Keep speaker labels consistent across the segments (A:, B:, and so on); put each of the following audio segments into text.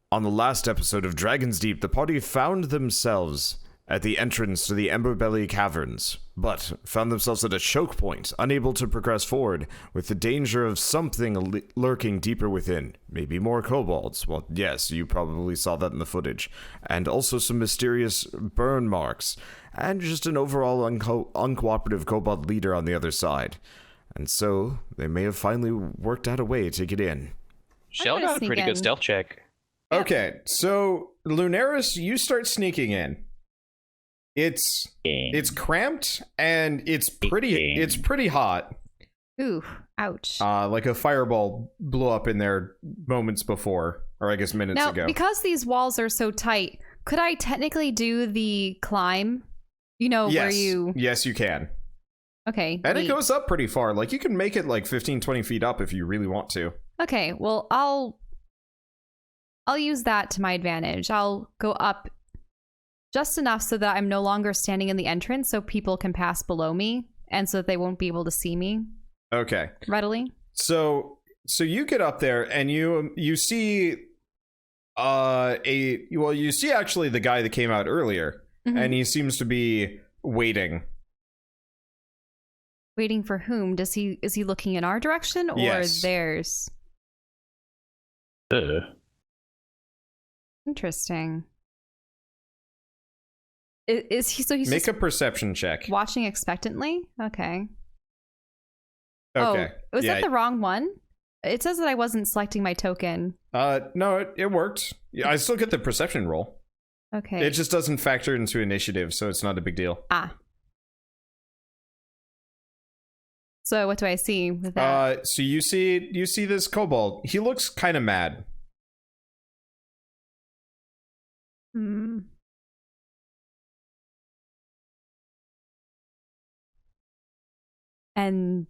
A: On the last episode of Dragon's Deep, the party found themselves at the entrance to the Emberbelly Caverns, but found themselves at a choke point, unable to progress forward, with the danger of something lurking deeper within. Maybe more kobolds. Well, yes, you probably saw that in the footage. And also some mysterious burn marks, and just an overall uncooperative kobold leader on the other side. And so, they may have finally worked out a way to get in.
B: Shell got a pretty good stealth check.
C: Okay, so Lunaris, you start sneaking in. It's cramped and it's pretty hot.
D: Ooh, ouch.
C: Like a fireball blew up in there moments before, or I guess minutes ago.
D: Now, because these walls are so tight, could I technically do the climb? You know,
C: yes.
D: where you...
C: Yes, you can.
D: Okay.
C: And it goes up pretty far. Like, you can make it like 15, 20 feet up if you really want to.
D: Okay, well, I'll use that to my advantage. I'll go up just enough so that I'm no longer standing in the entrance so people can pass below me and so that they won't be able to see me.
C: Okay.
D: Readily.
C: So you get up there and you see you see actually the guy that came out earlier, and he seems to be waiting.
D: Waiting for whom? Is he looking in our direction or theirs? Interesting. Is he? So he's
C: make a perception check.
D: Watching expectantly. Okay.
C: Okay.
D: Oh, was that the wrong one? It says that I wasn't selecting my token.
C: No, it worked. Yeah, I still get the perception roll.
D: Okay.
C: It just doesn't factor into initiative, so it's not a big deal.
D: Ah. So what do I see with that?
C: So you see this kobold. He looks kind of mad.
D: And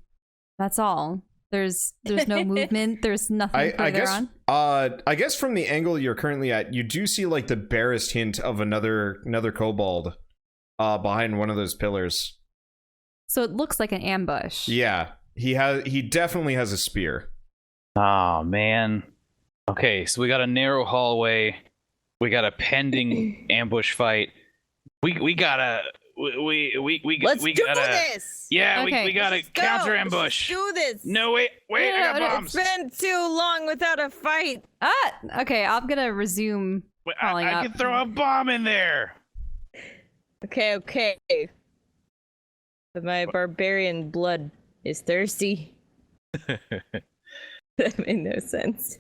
D: that's all. There's no movement. There's nothing further on.
C: I guess from the angle you're currently at, you do see like the barest hint of another kobold behind one of those pillars.
D: So it looks like an ambush.
C: Yeah, he definitely has a spear.
B: Oh man. Okay, so we got a narrow hallway. We got a pending ambush fight. We gotta.
E: Let's do this.
B: Yeah,
D: okay.
B: we gotta counter ambush.
E: Let's do this.
B: No, wait, I got bombs.
E: It's been too long without a fight.
D: Okay, I'm gonna resume crawling up.
B: I can throw a bomb in there.
E: Okay. But my barbarian blood is thirsty. That made no sense.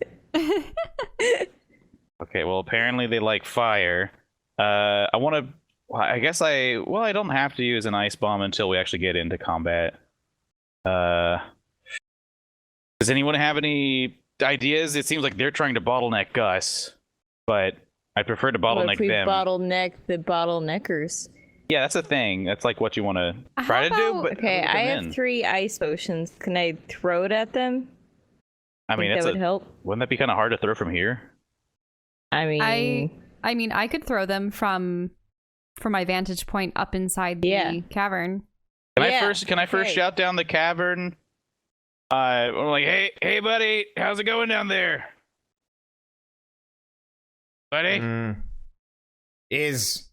B: Okay, well, apparently they like fire. I don't have to use an ice bomb until we actually get into combat. Does anyone have any ideas? It seems like they're trying to bottleneck us, but I prefer to bottleneck
E: what if we
B: them.
E: bottleneck the bottleneckers?
B: Yeah, that's a thing. That's like what you want to try to do. But
E: okay, I have 3 ice potions. Can I throw it at them?
B: I mean,
E: that would help.
B: Wouldn't that be kind of hard to throw from here?
D: I mean, I could throw them from my vantage point up inside the cavern.
B: Can I first shout down the cavern? I'm like, hey, buddy, how's it going down there, buddy?
C: Is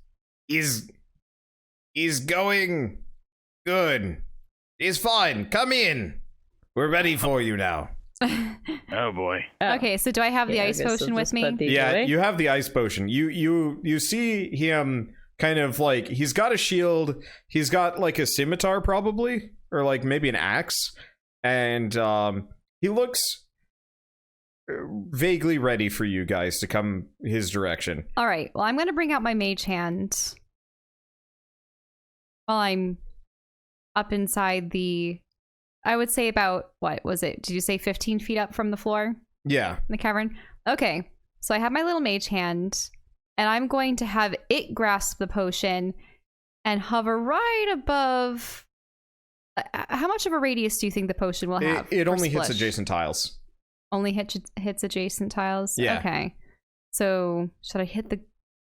C: going good. Is fine. Come in. We're ready for you now.
B: Oh boy.
D: Okay, so do I have the ice potion with me?
C: Yeah, you have the ice potion. You see him kind of like, he's got a shield, he's got like a scimitar probably, or like maybe an axe, and he looks vaguely ready for you guys to come his direction.
D: All right, well, I'm going to bring out my mage hand while I'm up inside the, I would say about, what was it? Did you say 15 feet up from the floor?
C: Yeah.
D: In the cavern? Okay, so I have my little mage hand, and I'm going to have it grasp the potion and hover right above. How much of a radius do you think the potion will have?
C: It only hits adjacent tiles.
D: Only hits adjacent tiles?
C: Yeah.
D: Okay. So, should I hit the...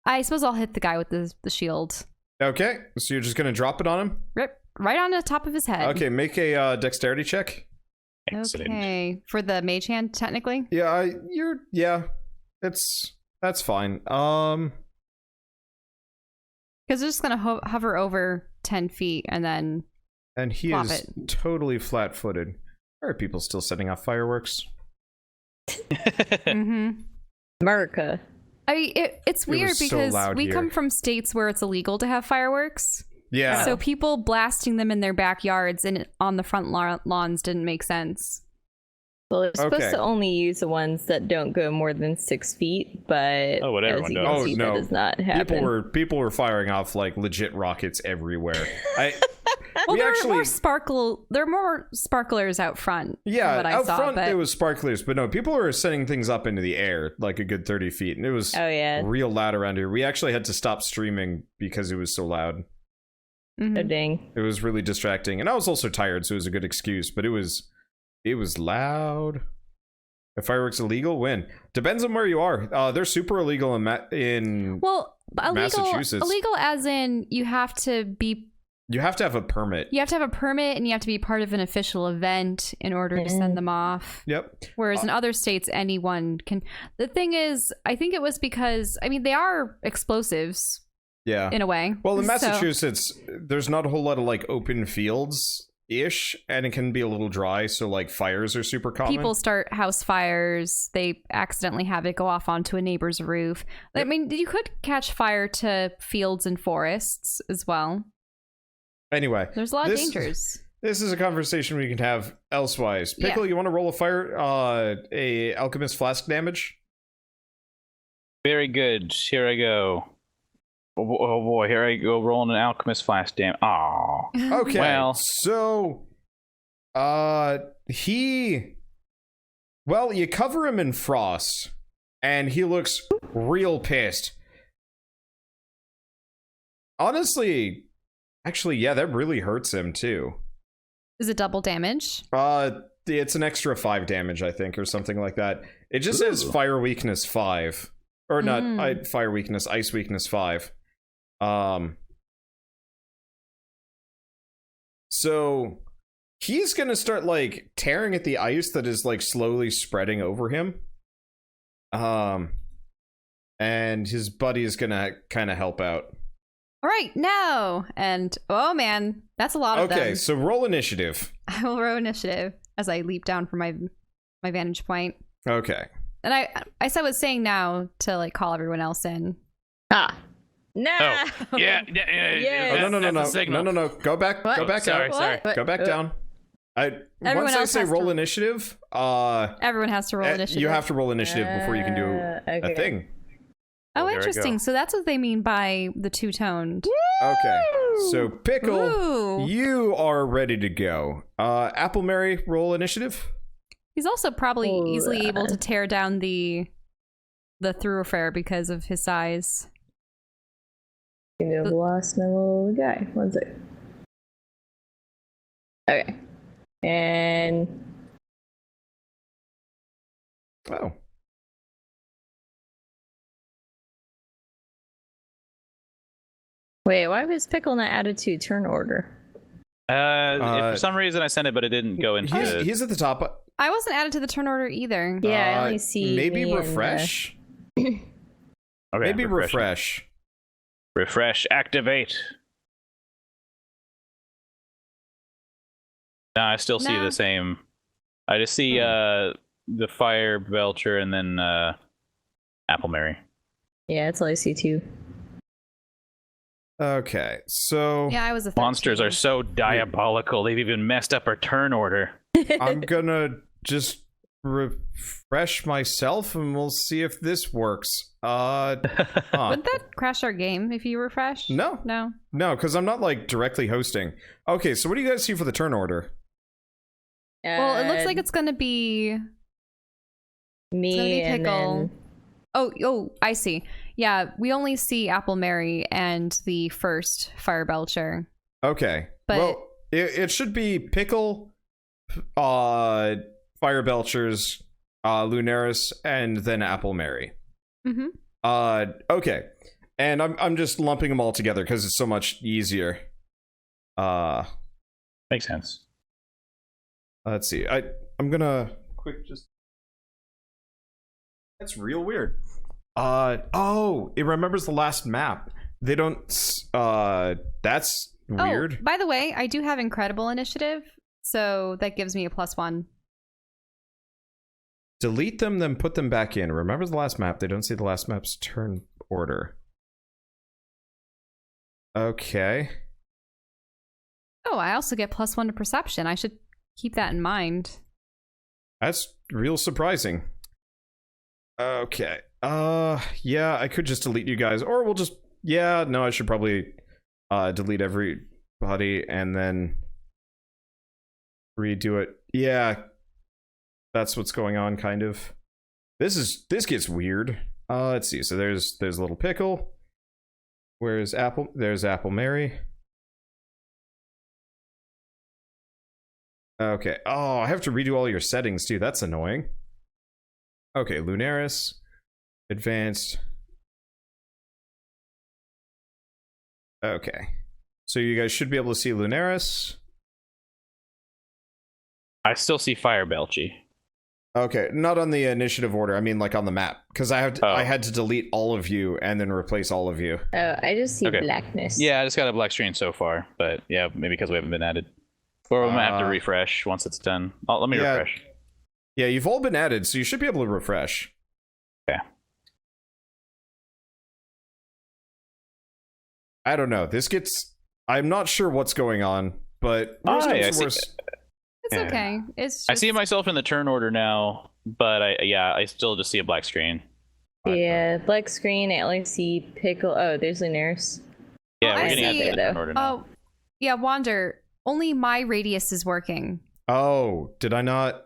D: I suppose I'll hit the guy with the shield.
C: Okay, so you're just going to drop it on him?
D: Rip. Right on the top of his head.
C: Okay, make a dexterity check.
B: Excellent.
D: Okay. For the mage hand, technically?
C: Yeah, it's That's fine.
D: Because they're just gonna hover over 10 feet and then.
C: And he
D: Plop
C: is
D: it.
C: totally flat-footed. Why are people still setting off fireworks?
E: America.
D: I mean, it's weird
C: was so
D: because
C: loud
D: we
C: here.
D: come from states where it's illegal to have fireworks.
C: Yeah.
D: So people blasting them in their backyards and on the front lawns didn't make sense.
E: Well, they're supposed
C: Okay.
E: to only use the ones that don't go more than 6 feet, but
B: Oh, what
E: as
B: everyone
E: you
B: does.
E: can
C: Oh,
E: see,
C: no.
E: that does not happen.
C: People were firing off like legit rockets everywhere.
D: Well,
C: We
D: there
C: actually-
D: are more sparklers out front.
C: Yeah,
D: from what I
C: out
D: saw,
C: front
D: but
C: there was sparklers, but no, people were sending things up into the air like a good 30 feet, and it was
E: Oh yeah,
C: real loud around here. We actually had to stop streaming because it was so loud.
D: Mhm.
E: oh dang.
C: It was really distracting, and I was also tired, so it was a good excuse. But it was loud. Are fireworks illegal? When? Depends on where you are. They're super illegal in
D: Well,
C: Massachusetts.
D: illegal as in you have to
C: have a permit.
D: have a permit and you have to be part of an official event in order to send them off.
C: Yep.
D: Whereas in other states, anyone can. The thing is, I think it was because they are explosives
C: Yeah.
D: in a way.
C: Well, in
D: So-
C: Massachusetts, there's not a whole lot of like open fields ish, and it can be a little dry, so like fires are super common.
D: people start house fires. They accidentally have it go off onto a neighbor's roof. I mean, you could catch fire to fields and forests as well.
C: Anyway,
D: There's a lot of
C: this-
D: dangers.
C: This is a conversation we can have elsewise. Pickle, you want to roll a alchemist flask damage?
B: Very good. Here I go. Oh boy, here I go rolling an alchemist flask damn. Aw.
C: Okay.
B: Well.
C: So, you cover him in frost, and he looks real pissed. Honestly, actually, yeah, that really hurts him too.
D: Is it double damage?
C: It's an extra 5 damage, I think, or something like that. It just says fire weakness 5. Or not fire weakness, ice weakness 5. So he's gonna start like tearing at the ice that is like slowly spreading over him. And his buddy is gonna kind of help out.
D: All right, no. And oh man, that's a lot of them.
C: Okay, so roll initiative.
D: I will roll initiative as I leap down from my vantage point.
C: Okay.
D: And I was saying now to like call everyone else in.
E: Ah. No.
B: Oh, yeah.
E: Yeah.
C: Oh, no.
B: That's a signal.
C: No. Go back.
E: What?
C: Go back
B: Sorry,
C: out.
B: sorry.
E: What?
C: Go back down.
D: Everyone
C: Once I
D: else
C: say
D: has
C: roll
D: to-
C: initiative,
D: Everyone has to roll initiative.
C: you have to roll initiative before you can do
E: okay.
C: a thing.
D: Oh,
B: Oh, there I
D: interesting.
B: go.
D: So that's what they mean by the two-toned.
C: Okay. So Pickle,
D: Ooh.
C: you are ready to go. Applemary, roll initiative.
D: He's also probably
E: Oh,
D: easily able to tear down the thoroughfare because of his size.
E: I think I've lost my little guy. One sec. Okay. And
C: Oh.
E: wait, why was Pickle not added to turn order?
B: If for some reason I sent it, but it didn't go into.
C: He's at the top.
D: I wasn't added to the turn order either.
E: Yeah, I only see
C: Maybe
E: me and,
C: refresh.
B: Okay,
C: Maybe
B: refresh.
C: refresh.
B: Refresh. Activate. No, I still see
D: No.
B: the same. I just see the fire belcher and then Applemary.
E: Yeah, that's all I see too.
C: Okay, so
D: Yeah, I was a
B: Monsters
D: 13.
B: are so diabolical. They've even messed up our turn order.
C: I'm gonna just refresh myself and we'll see if this works.
D: Wouldn't that crash our game if you refresh?
C: No.
D: No.
C: No, because I'm not like directly hosting. Okay, so what do you guys see for the turn order?
D: Well, it looks like it's gonna be
E: me
D: it's gonna be
E: and
D: Pickle.
E: then
D: Oh, I see. Yeah, we only see Applemary and the first fire belcher.
C: Okay.
D: But-
C: well, it should be Pickle, Fire Belchers, Lunaris, and then Applemary.
D: Mm-hmm.
C: Okay. And I'm just lumping them all together because it's so much easier.
B: Makes sense.
C: Let's see. I'm gonna quick just. That's real weird. Oh, it remembers the last map. They don't. That's weird.
D: Oh, by the way, I do have incredible initiative, so that gives me a +1.
C: Delete them, then put them back in. Remembers the last map. They don't see the last map's turn order. Okay.
D: Oh, I also get +1 to perception. I should keep that in mind.
C: That's real surprising. Okay. Yeah, I could just delete you guys, or we'll just. Yeah, no, I should probably delete everybody and then redo it. Yeah, that's what's going on, kind of. This gets weird. Let's see. So there's Little Pickle. Where's Apple? There's Apple Mary. Okay. Oh, I have to redo all your settings too. That's annoying. Okay, Lunaris, advanced. Okay, so you guys should be able to see Lunaris.
B: I still see Fire Belchy.
C: Okay, not on the initiative order. I mean, like on the map, because I had to delete all of you and then replace all of you.
E: Oh, I just see blackness.
B: Yeah, I just got a black screen so far, but yeah, maybe because we haven't been added. Or we might have to refresh once it's done. Let me refresh.
C: Yeah, you've all been added, so you should be able to refresh.
B: Okay.
C: I don't know. I'm not sure what's going on, but
D: It's okay. It's just...
B: I see myself in the turn order now, but I still just see a black screen.
E: Yeah, black screen. I only see Pickle. Oh, there's Lunaris.
B: Yeah, we're getting
E: at
B: the turn order now.
D: Oh, yeah, Wander. Only my radius is working.
C: Oh, did I not?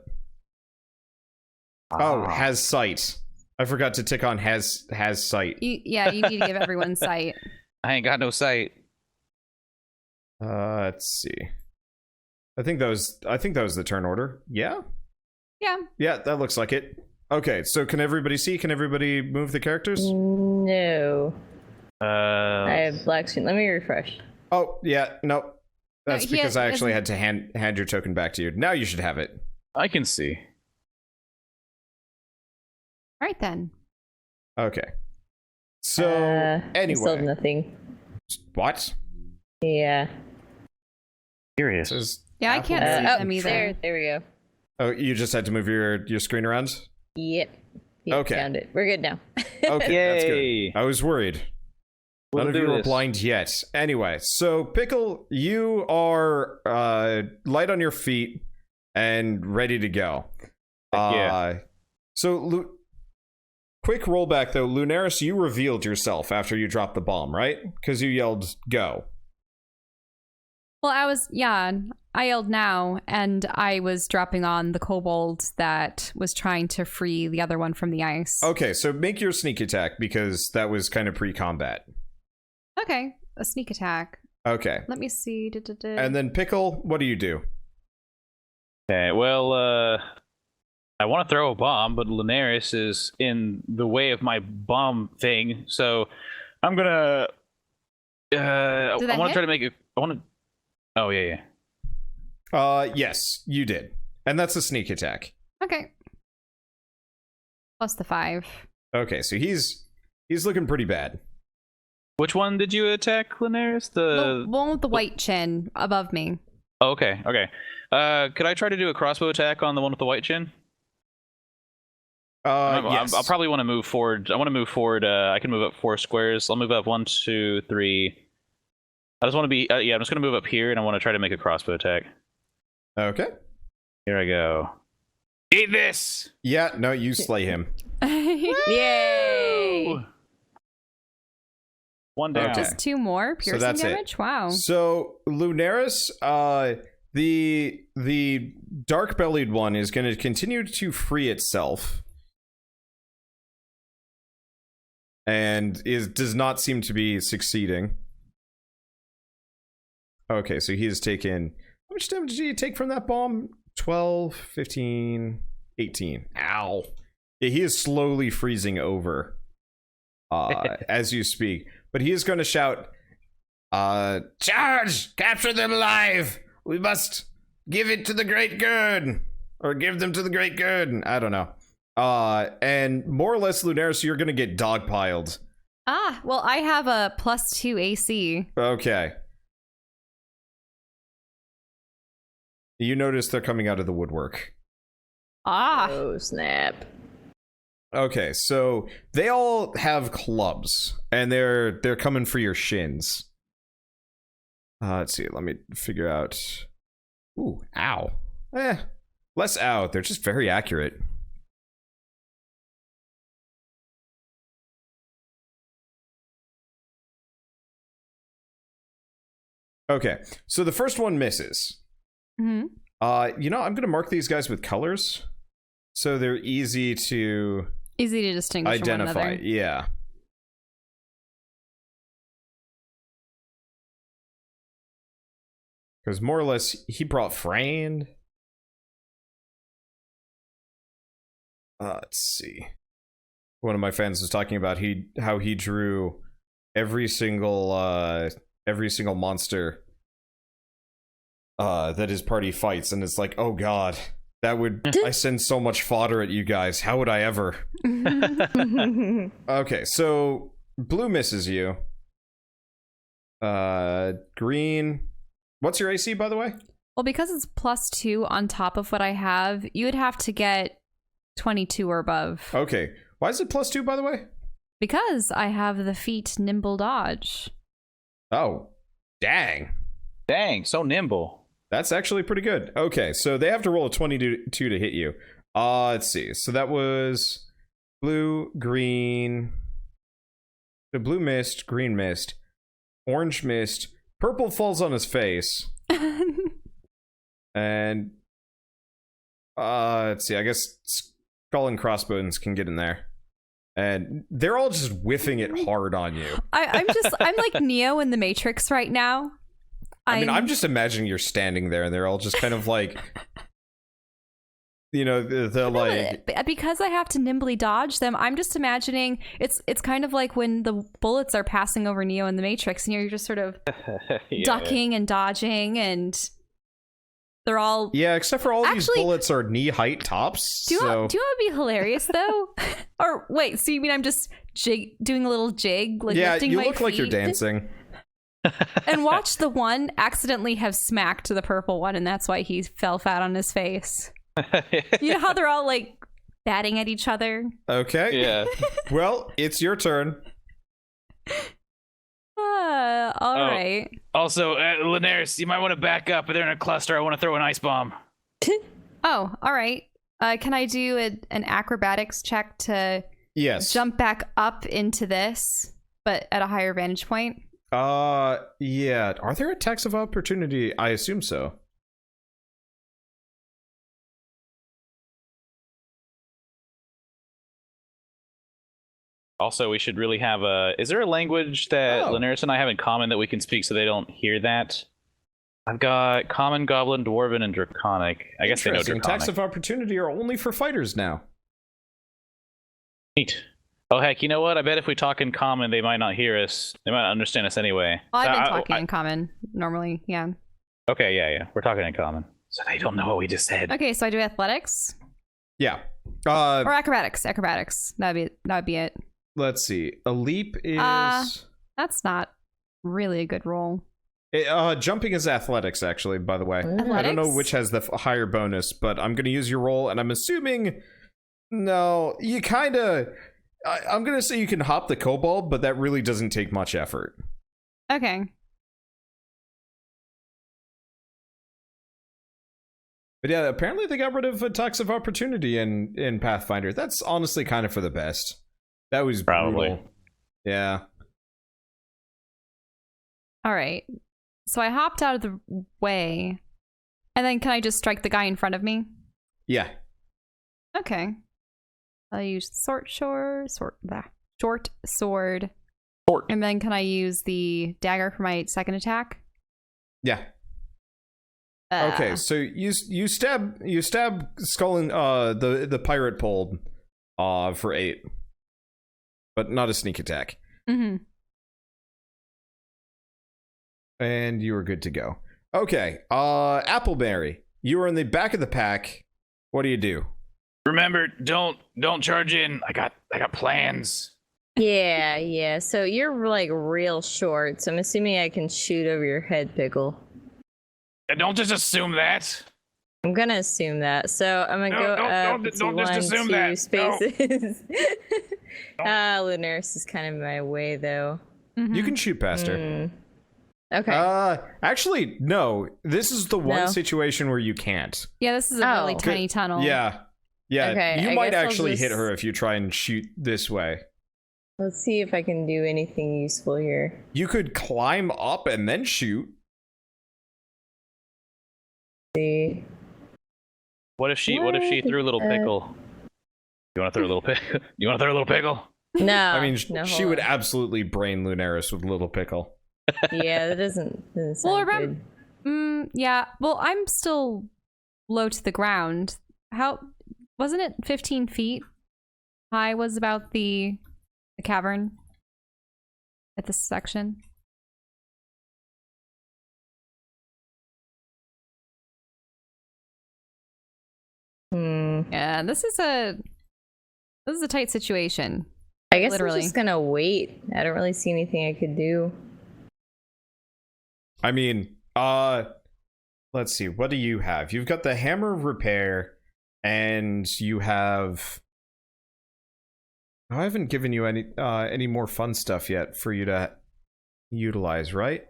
C: Oh, has sight. I forgot to tick on has sight.
D: You need to give everyone sight.
B: I ain't got no sight.
C: Let's see. I think that was the turn order. Yeah?
D: Yeah.
C: Yeah, that looks like it. Okay, so can everybody see? Can everybody move the characters?
E: No. I have black screen. Let me refresh.
C: Oh, yeah, no. That's because I actually had to hand your token back to you. Now you should have it.
B: I can see.
D: All right, then.
C: Okay. So, anyway.
E: Still nothing.
C: What?
E: Yeah.
B: Curious.
D: Yeah, I can't see them either.
E: There we go.
C: Oh, you just had to move your screen around?
E: Yep.
C: Okay.
E: Found it. We're good now.
C: Okay,
B: Yay.
C: that's good. I was worried. None of you are blind yet. Anyway, so Pickle, you are light on your feet and ready to go.
B: Yeah.
C: So, quick rollback though. Lunaris, you revealed yourself after you dropped the bomb, right? Because you yelled, go.
D: Well, I yelled now, and I was dropping on the kobold that was trying to free the other one from the ice.
C: Okay, so make your sneak attack, because that was kind of pre-combat.
D: Okay, a sneak attack.
C: Okay.
D: Let me see.
C: And then Pickle, what do you do?
B: Okay, well, I want to throw a bomb, but Lunaris is in the way of my bomb thing, so I'm gonna... I want to try to make it... Oh, yeah.
C: Yes, you did. And that's a sneak attack.
D: Okay. Plus the 5.
C: Okay, so he's looking pretty bad.
B: Which one did you attack, Lunaris?
D: The one with the white chin above me.
B: Oh, okay. Could I try to do a crossbow attack on the one with the white chin?
C: Yes.
B: I'll probably want to move forward. I want to move forward. I can move up 4 squares. I'll move up 1, 2, 3. I just want to be... I'm just going to move up here, and I want to try to make a crossbow attack.
C: Okay.
B: Here I go. Eat this!
C: Yeah, no, you slay him.
E: Yay!
B: 1 down.
C: Okay.
D: Just 2 more piercing damage?
C: It.
D: Wow.
C: So, Lunaris, the dark-bellied one is going to continue to free itself. And does not seem to be succeeding. Okay, so he has taken... How much damage did he take from that bomb? 12, 15, 18. Ow. Yeah, he is slowly freezing over as you speak. But he is going to shout, charge! Capture them alive! We must give it to the great good! Or give them to the great good! I don't know. And more or less, Lunaris, you're gonna get dogpiled.
D: Ah, well, I have a +2 AC.
C: Okay. You notice they're coming out of the woodwork.
D: Ah.
E: Oh, snap.
C: Okay, so they all have clubs, and they're coming for your shins. Let's see, let me figure out... Ooh, ow. Less ow, they're just very accurate. Okay, so the first one misses.
D: Mm-hmm.
C: I'm gonna mark these guys with colors, so they're easy to
D: Distinguish from one
C: identify.
D: another.
C: Yeah. Because more or less, he brought Frayne. Let's see. One of my fans was talking about how he drew every single monster that his party fights, and it's like, oh god, that would I send so much fodder at you guys. How would I ever? Okay, so blue misses you. Green. What's your AC, by the way?
D: Well, because it's +2 on top of what I have, you would have to get 22 or above.
C: Okay. Why is it +2, by the way?
D: Because I have the feat Nimble Dodge.
C: Oh, dang.
B: Dang, so nimble.
C: That's actually pretty good. Okay, so they have to roll a 22 to hit you. Let's see. So that was blue, green. The blue missed, green missed, orange missed, purple falls on his face. And let's see. I guess skull and crossbones can get in there. And they're all just whiffing it hard on you.
D: I'm like Neo in the Matrix right now.
C: I'm just imagining you're standing there and they're all just kind of like, they're like...
D: Because I have to nimbly dodge them, I'm just imagining it's kind of like when the bullets are passing over Neo in the Matrix and you're just sort of ducking and dodging, and they're all...
C: Yeah, except for all these bullets are knee-height tops.
D: Do you want to be hilarious, though? Or wait, so you mean I'm just doing a little jig? Like lifting
C: you
D: my
C: look like you're
D: feet?
C: dancing.
D: And watch the one accidentally have smacked the purple one, and that's why he fell flat on his face. You know how they're all like batting at each other?
C: Okay.
B: Yeah.
C: Well, it's your turn.
D: All right.
B: Also, Linares, you might want to back up. They're in a cluster. I want to throw an ice bomb.
D: Oh, all right. Can I do an acrobatics check to jump back up into this, but at a higher vantage point?
C: Yeah. Are there attacks of opportunity? I assume so.
B: Also, we should really have is there a language that Linares and I have in common that we can speak so they don't hear that? I've got Common, Goblin, Dwarven, and Draconic. I guess they know Draconic.
C: Attacks of opportunity are only for fighters now.
B: Neat. Oh, heck, you know what? I bet if we talk in Common, they might not hear us. They might not understand us anyway.
D: Well, I've been talking in Common normally, yeah.
B: Okay, yeah. We're talking in Common. So they don't know what we just said.
D: Okay, so I do athletics?
C: Yeah.
D: Or acrobatics. That'd be it.
C: Let's see. A leap is...
D: that's not really a good roll.
C: Jumping is athletics, actually, by the way.
D: Athletics?
C: I don't know which has the higher bonus, but I'm going to use your roll, and I'm assuming... No, you kind of... I'm going to say you can hop the kobold, but that really doesn't take much effort.
D: Okay.
C: But yeah, apparently they got rid of attacks of opportunity in Pathfinder. That's honestly kind of for the best. That was
B: probably
C: brutal. Yeah.
D: All right. So I hopped out of the way, and then can I just strike the guy in front of me?
C: Yeah.
D: Okay. I'll use short sword, and then can I use the dagger for my second attack?
C: Yeah. Okay, so you stab Skull in the pirate pole for 8. But not a sneak attack.
D: Mm-hmm.
C: And you are good to go. Okay, Appleberry, you are in the back of the pack. What do you do?
B: Remember, don't charge in. I got plans.
E: Yeah. So you're like real short, so I'm assuming I can shoot over your head, Pickle.
B: Don't just assume that.
E: I'm gonna assume that. So I'm gonna go up to
B: don't just
E: 1,
B: assume
E: 2
B: that.
E: spaces. Lunaris is kind of in my way, though.
C: You can shoot past her.
E: Okay.
C: Actually, no. This is the one
E: No?
C: situation where you can't.
D: Yeah, this is a really
E: Oh.
D: tiny tunnel.
C: Yeah.
E: Okay,
C: You
E: I
C: might
E: guess I'll
C: actually hit
E: just-
C: her if you try and shoot this way.
E: Let's see if I can do anything useful here.
C: You could climb up and then shoot.
E: See.
B: What if she threw a little pickle? You want to throw a little pickle? You want to throw a little pickle?
E: No.
C: I mean,
E: no,
C: she
E: hold
C: would
E: on.
C: absolutely brain Lunaris with Little Pickle.
E: Yeah, that doesn't
D: Well,
E: sound
D: remember,
E: good.
D: yeah. Well, I'm still low to the ground. How wasn't it 15 feet high? Was about the cavern at this section. Yeah, this is a tight situation.
E: I guess
D: literally.
E: I'm just gonna wait. I don't really see anything I could do.
C: I mean, let's see. What do you have? You've got the Hammer of Repair, and you have... I haven't given you any more fun stuff yet for you to utilize, right?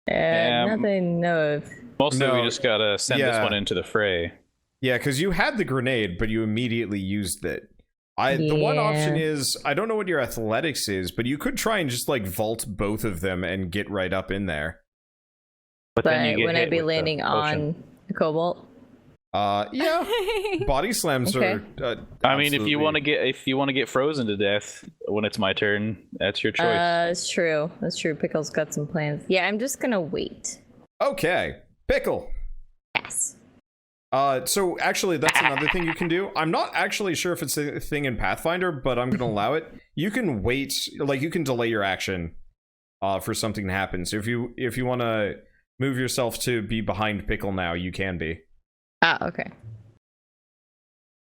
E: Nothing I know of.
B: Mostly
C: No,
B: we just gotta send this
C: yeah.
B: one into the fray.
C: Yeah, because you had the grenade, but you immediately used it. The one option is, I don't know what your athletics is, but you could try and just like vault both of them and get right up in there.
B: But then you get
E: Wouldn't I
B: hit
E: be
B: with the
E: landing
B: potion.
E: on the Cobalt?
C: Yeah. Body slams
E: Okay.
C: are.
B: I mean, if you
C: absolutely-
B: want to get frozen to death when it's my turn, that's your choice.
E: It's true. That's true. Pickle's got some plans. Yeah, I'm just gonna wait.
C: Okay, Pickle.
E: Yes.
C: So actually, that's another thing you can do. I'm not actually sure if it's a thing in Pathfinder, but I'm gonna allow it. You can wait, like you can delay your action, for something to happen. So if you want to move yourself to be behind Pickle now, you can be.
E: Okay.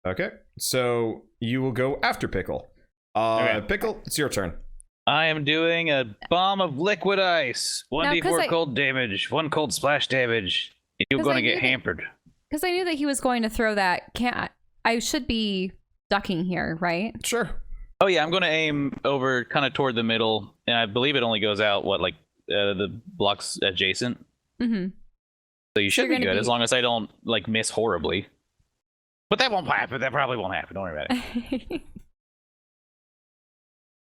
C: Okay, so you will go after Pickle.
B: Okay.
C: Pickle, it's your turn.
B: I am doing a bomb of liquid ice. 1d4 cold damage, 1 cold splash damage. You're
D: 'Cause
B: gonna
D: I
B: get
D: knew that-
B: hampered.
D: Because I knew that he was going to throw that. I should be ducking here, right?
C: Sure.
B: Oh yeah, I'm gonna aim over kind of toward the middle, and I believe it only goes out the blocks adjacent.
D: Mm-hmm.
B: So you should
D: you're
B: be
D: gonna
B: good
D: be-
B: as long as I don't like miss horribly. But that won't happen. That probably won't happen. Don't worry about it.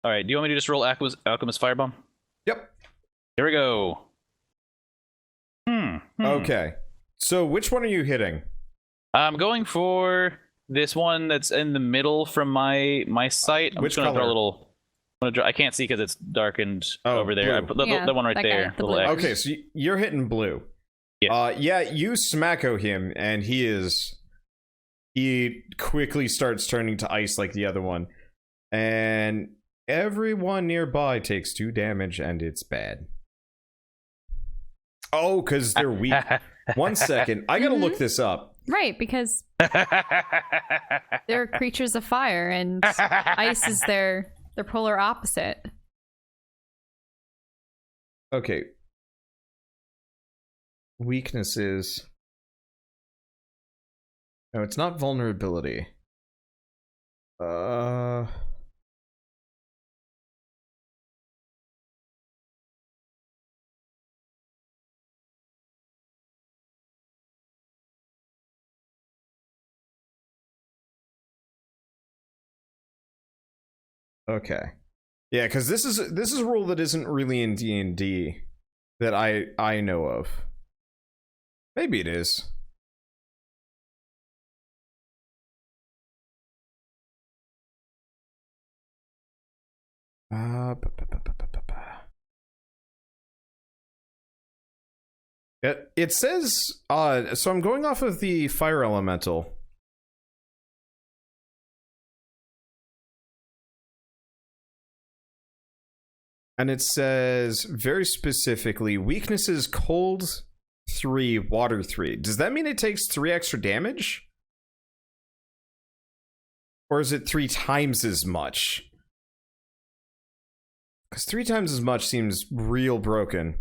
B: All right. Do you want me to just roll Alchemist Firebomb?
C: Yep.
B: Here we go.
C: Okay. So which one are you hitting?
B: I'm going for this one that's in the middle from my sight. I'm
C: Which
B: just gonna throw
C: color?
B: a little. I can't see because it's darkened over there.
C: blue.
B: I put the
D: Yeah,
B: one right
D: that guy,
B: there.
D: the
B: little
D: blue
B: X.
D: one.
C: Okay, so you're hitting blue.
B: Yes.
C: Yeah, you smacko him, and he quickly starts turning to ice like the other one. And everyone nearby takes 2 damage, and it's bad. Oh, because they're weak. 1 second. I gotta look this up.
D: Right, because they're creatures of fire, and ice is their polar opposite.
C: Okay. Weaknesses. No, it's not vulnerability. Okay. Yeah, because this is a rule that isn't really in D&D that I know of. Maybe it is. It says so I'm going off of the fire elemental. And it says very specifically weaknesses cold 3, water 3. Does that mean it takes 3 extra damage? Or is it 3 times as much? Because 3 times as much seems real broken.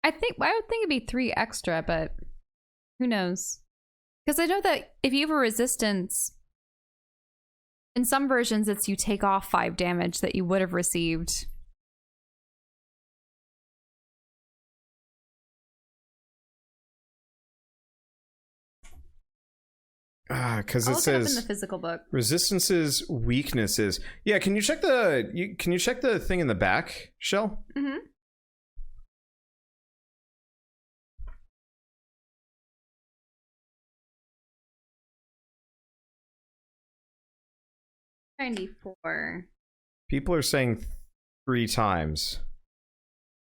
D: I would think it'd be 3 extra, but who knows? Because I know that if you have a resistance, in some versions it's you take off 5 damage that you would have received.
C: Because
D: I'll
C: it
D: look it up in
C: says
D: the physical book.
C: resistances, weaknesses. Yeah, can you check the thing in the back, Shell?
D: Mm-hmm. $94.
C: People are saying 3 times.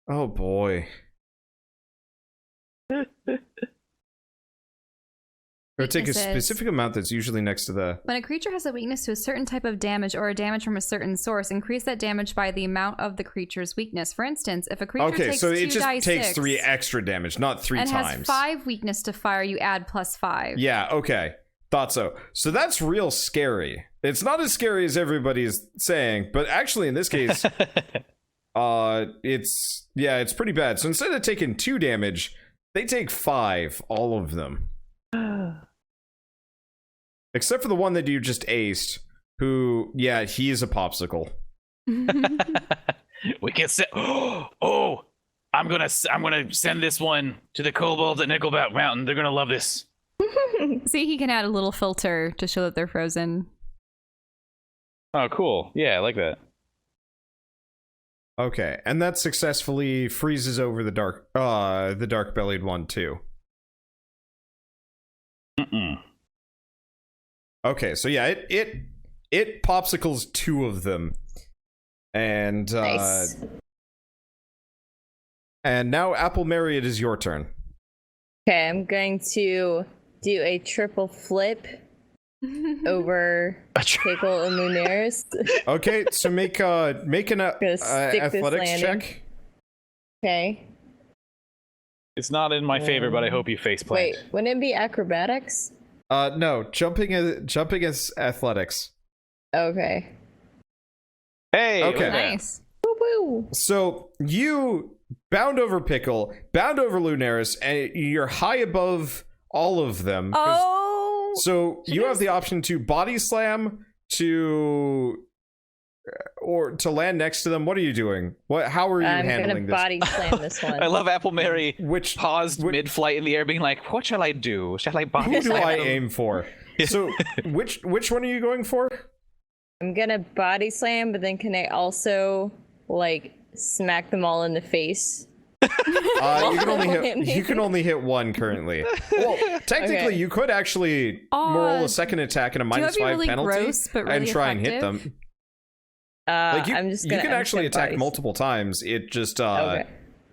C: Oh boy. Or take a
D: Weaknesses.
C: specific amount that's usually next to the...
D: When a creature has a weakness to a certain type of damage or a damage from a certain source, increase that damage by the amount of the creature's weakness. For instance, if a creature
C: Okay,
D: takes
C: so
D: 2
C: it just
D: dice
C: takes
D: 6
C: 3 extra damage, not 3
D: and
C: times.
D: has 5 weakness to fire, you add +5.
C: Yeah, okay. Thought so. So that's real scary. It's not as scary as everybody's saying, but actually in this case, it's pretty bad. So instead of taking 2 damage, they take 5, all of them. Except for the one that you just aced, who, yeah, he is a popsicle.
B: We can send. Oh, I'm gonna send this one to the kobolds at Nickelback Mountain. They're gonna love this.
D: See, he can add a little filter to show that they're frozen.
B: Oh, cool. Yeah, I like that.
C: Okay, and that successfully freezes over the dark-bellied one too.
B: Mm-mm.
C: Okay, so yeah, it popsicles 2 of them, and
E: Nice.
C: and now Apple Mary, it is your turn.
E: Okay, I'm going to do a triple flip over Pickle and Lunaris.
C: Okay, so make an
E: stick this
C: athletics
E: landing.
C: check.
E: Okay.
B: It's not in my favor, but I hope you face plant.
E: Wait, wouldn't it be acrobatics?
C: No, jumping is athletics.
E: Okay.
B: Hey.
C: Okay.
B: look at that.
D: Nice.
E: Woo woo.
C: So you bound over Pickle, bound over Lunaris, and you're high above all of them. 'Cause-
D: Oh!
C: So you have the option to body slam, or to land next to them. What are you doing? How are you
E: I'm
C: handling
E: gonna
C: this?
E: body slam this one.
B: I love Apple Mary
C: Which
B: paused mid-flight in the air, being like, "What shall I do? Shall I body
C: who do
B: slam
C: I
B: them?"
C: aim for? So which one are you going for?
E: I'm gonna body slam, but then can I also like smack them all in the face?
C: You can only hit 1 currently. Well, technically,
E: Okay.
C: you could actually roll a second attack and a
D: do you
C: -5
D: have really
C: penalty
D: gross, but really
C: and try and hit
D: effective?
C: them.
E: I'm just gonna.
C: You can actually attack multiple times. It just
E: Okay.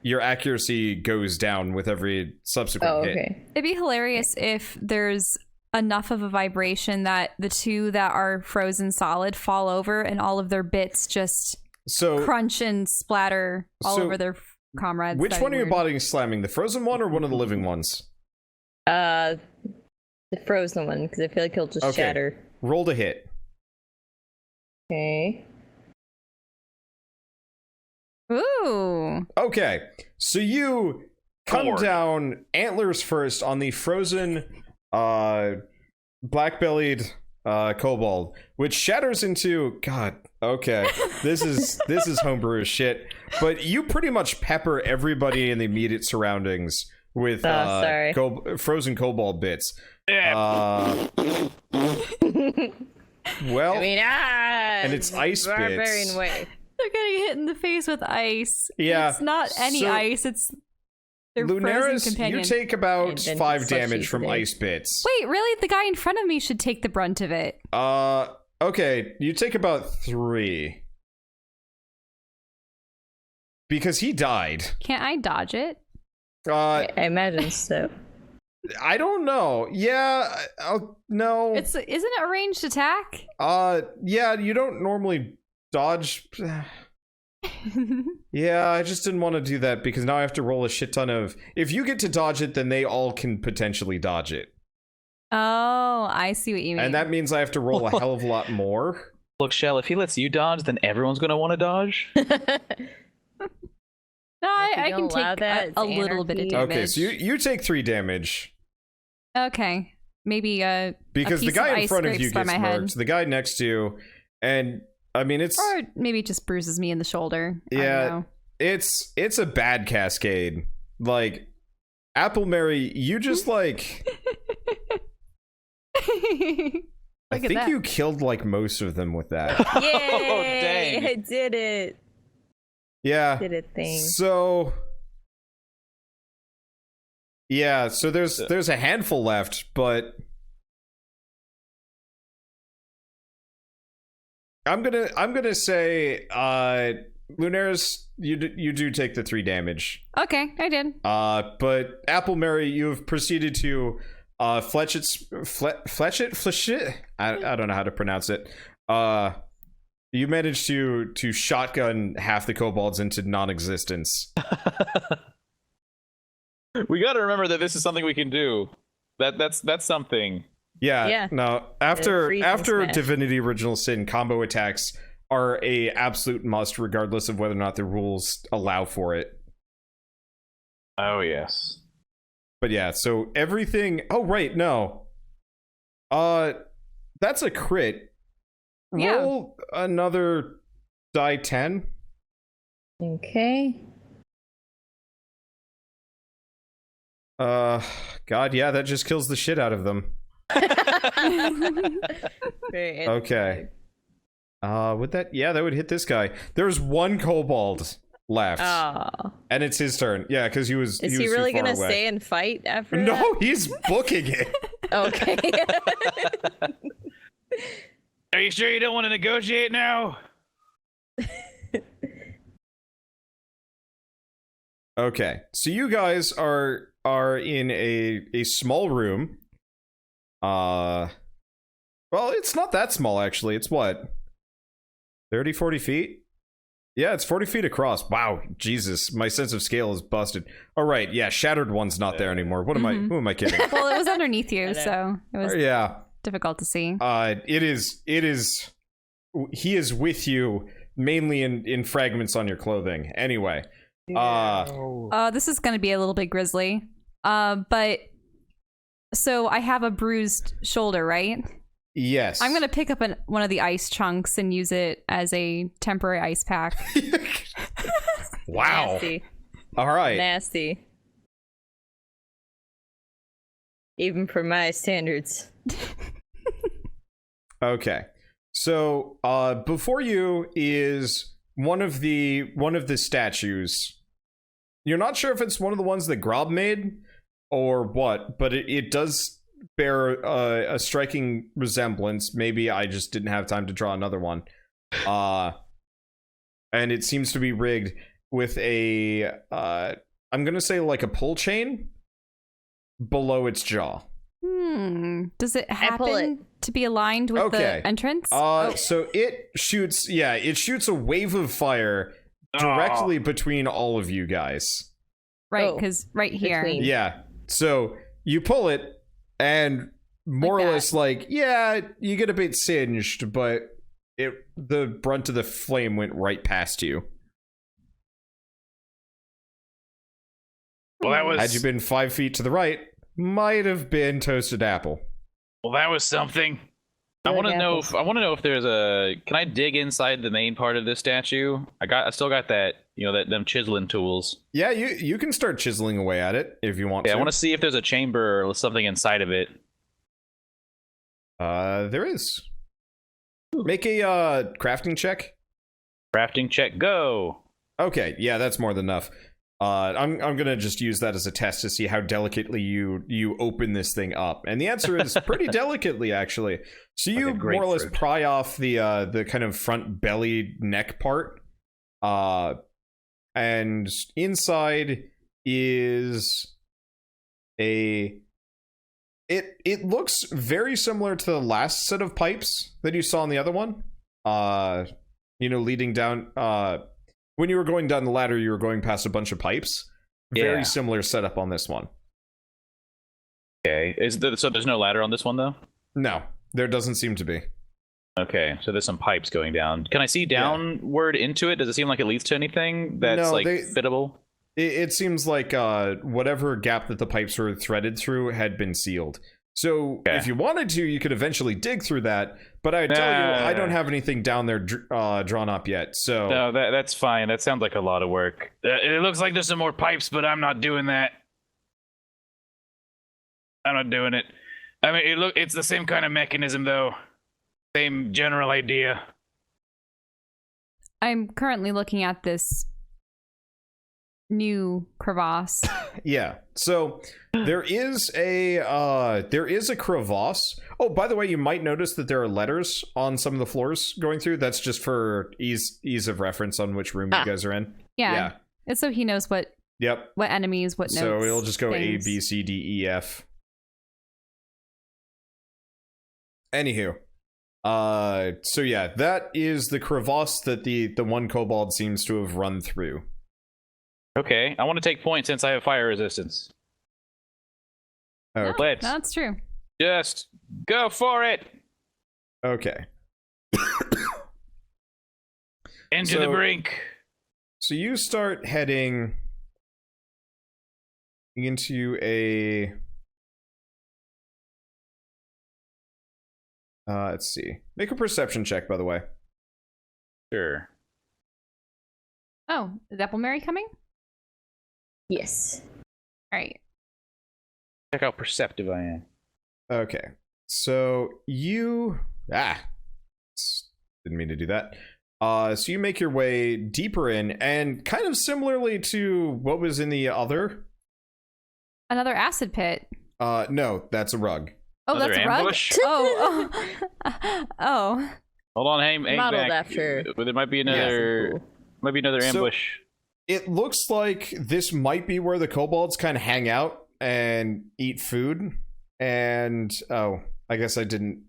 C: your accuracy goes down with every subsequent hit.
E: Okay.
D: It'd be hilarious if there's enough of a vibration that the 2 that are frozen solid fall over and all of their bits just
C: So
D: crunch and splatter all
C: So,
D: over their comrades.
C: which
D: That'd
C: one
D: be
C: are you
D: weird.
C: body slamming? The frozen one or one of the living ones?
E: The frozen one, because I feel like he'll just
C: Okay.
E: shatter.
C: Roll to hit.
E: Okay.
D: Ooh.
C: Okay, so you come
B: Corn.
C: down antlers first on the frozen black-bellied kobold, which shatters into okay, this is homebrew as shit, but you pretty much pepper everybody in the immediate surroundings with
E: sorry.
C: frozen kobold bits.
B: Yeah.
C: Well,
E: I mean,
C: and it's ice
E: barbarian
C: bits.
E: way.
D: They're getting hit in the face with ice.
C: Yeah,
D: It's not any
C: so-
D: ice, it's their frozen
C: Lunaris,
D: companion.
C: you take about
E: Invented
C: 5
E: sushi
C: damage from
E: today.
C: ice bits.
D: Wait, really? The guy in front of me should take the brunt of it.
C: Okay, you take about 3. Because he died.
D: Can't I dodge it?
E: I imagine so.
C: I don't know. Yeah, no.
D: Isn't it a ranged attack?
C: Yeah, you don't normally dodge. Yeah, I just didn't want to do that because now I have to roll a shit ton of... If you get to dodge it, then they all can potentially dodge it.
D: Oh, I see what you mean.
C: And that means I have to roll a hell of a lot more.
B: Look, Shell, if he lets you dodge, then everyone's going to want to dodge.
D: No,
E: If
D: I
E: you
D: can
E: don't allow
D: take
E: that,
D: a
E: it's
D: little bit of
E: anarchy.
D: damage.
C: Okay, so you take 3 damage.
D: Okay, maybe
C: Because
D: a
C: the
D: piece of
C: guy in
D: ice
C: front of you
D: scrapes by
C: gets
D: my head.
C: marked. The guy next to you, and I mean it's
D: Or maybe it just bruises me in the shoulder. I don't
C: yeah,
D: know.
C: it's a bad cascade. Like Apple Mary, you just like I
D: Look at
C: think
D: that.
C: you killed like most of them with that.
E: Yay!
B: dang.
E: I did it.
C: Yeah.
E: Did a thing.
C: So yeah, so there's a handful left, but I'm gonna say Lunaris, you do take the 3 damage.
D: Okay, I did.
C: But Apple Mary, you've proceeded to fletch it. I don't know how to pronounce it. You managed to shotgun half the kobolds into non-existence.
B: We got to remember that this is something we can do. That's something.
C: Yeah.
E: Yeah.
C: No, after
E: freeze and smash.
C: Divinity Original Sin, combo attacks are a absolute must, regardless of whether or not the rules allow for it.
B: Oh yes.
C: But yeah, so everything. Oh right, no. That's a crit.
D: Yeah.
C: Roll another die 10.
E: Okay.
C: God, yeah, that just kills the shit out of them.
E: Very
C: Okay. Would that? Yeah, that would hit this guy. There's 1 kobold left,
E: Aw.
C: and it's his turn. Yeah, because he was.
E: Is
C: he
E: he
C: was
E: really
C: too far
E: gonna
C: away.
E: stay and fight after that?
C: No, he's booking it.
E: Okay.
B: Are you sure you don't want to negotiate now?
C: Okay, so you guys are in a small room. Well, it's not that small actually. It's what? 30, 40 feet? Yeah, it's 40 feet across. Wow, Jesus, my sense of scale is busted. All right, yeah, Shattered One's not there anymore. What am I? Who am I kidding?
D: Well, it was underneath you, so it was
C: Yeah,
D: difficult to see.
C: it is. He is with you mainly in fragments on your clothing. Anyway,
D: This is going to be a little bit grisly. But so I have a bruised shoulder, right?
C: yes,
D: I'm going to pick up one of the ice chunks and use it as a temporary ice pack.
C: Wow.
E: Nasty.
C: All right.
E: Nasty. Even for my standards.
C: Okay. So, before you is one of the statues. You're not sure if it's one of the ones that Grob made or what, but it does bear a striking resemblance. Maybe I just didn't have time to draw another one. And it seems to be rigged with a I'm gonna say like a pull chain below its jaw.
D: Does it
E: I pull
D: happen to be aligned with
C: Okay.
D: the entrance?
C: So it shoots a wave of fire directly between all of you guys.
D: Right,
E: Oh,
D: because right here.
E: between.
C: Yeah. So you pull it, and more
D: Like
C: or
D: that.
C: less, like, yeah, you get a bit singed, but the brunt of the flame went right past you.
B: Well, that was.
C: Had you been 5 feet to the right, might have been toasted apple.
B: Well, that was something. I
E: Like
B: want to know.
E: apples.
B: I want to know if there's a. Can I dig inside the main part of this statue? I still got that. Them chiseling tools.
C: Yeah, you can start chiseling away at it if you want
B: Yeah,
C: to.
B: I want to see if there's a chamber or something inside of it.
C: There is. Make a crafting check.
B: Crafting check, go.
C: Okay, yeah, that's more than enough. I'm gonna just use that as a test to see how delicately you open this thing up, and the answer is pretty delicately, actually. So
B: Like
C: you
B: a
C: more or less
B: grapefruit.
C: pry off the kind of front belly neck part, and inside is it looks very similar to the last set of pipes that you saw in the other one. Leading down. When you were going down the ladder, you were going past a bunch of pipes. Very
B: Yeah.
C: similar setup on this one.
B: Okay. So there's no ladder on this one though?
C: No, there doesn't seem to be.
B: Okay, so there's some pipes going down. Can I see downward into it? Does it seem like it leads to anything that's fittable?
C: It seems like whatever gap that the pipes were threaded through had been sealed. So if you wanted to, you could eventually dig through that. But I tell you, I don't have anything down there drawn up yet. So
B: no, that's fine. That sounds like a lot of work. It looks like there's some more pipes, but I'm not doing that. I'm not doing it. I mean, it's the same kind of mechanism, though. Same general idea.
D: I'm currently looking at this new crevasse.
C: Yeah. So there is a crevasse. Oh, by the way, you might notice that there are letters on some of the floors going through. That's just for ease of reference on which room you guys are in.
D: Yeah. It's so he knows what enemies, what notes.
C: So it'll just go
D: things.
C: A, B, C, D, E, F. Anywho. So yeah, that is the crevasse that the one kobold seems to have run through.
B: Okay, I want to take points since I have fire resistance.
C: Okay.
B: Let's
D: That's true.
B: just go for it.
C: Okay.
B: Into the brink.
C: So you start heading into a... let's see. Make a perception check, by the way.
B: Sure.
D: Oh, is Applemary coming?
E: Yes.
D: All right.
B: Check how perceptive I am.
C: Okay. So you... didn't mean to do that. So you make your way deeper in, and kind of similarly to what was in the other...
D: Another acid pit.
C: No, that's a rug.
D: Oh,
B: Another
D: that's a rug?
B: ambush?
D: Oh. Oh.
B: Hold on, hang
E: Modeled
B: back.
E: after-
B: There might be another... Might be another ambush.
C: It looks like this might be where the kobolds kind of hang out and eat food. And, I guess I didn't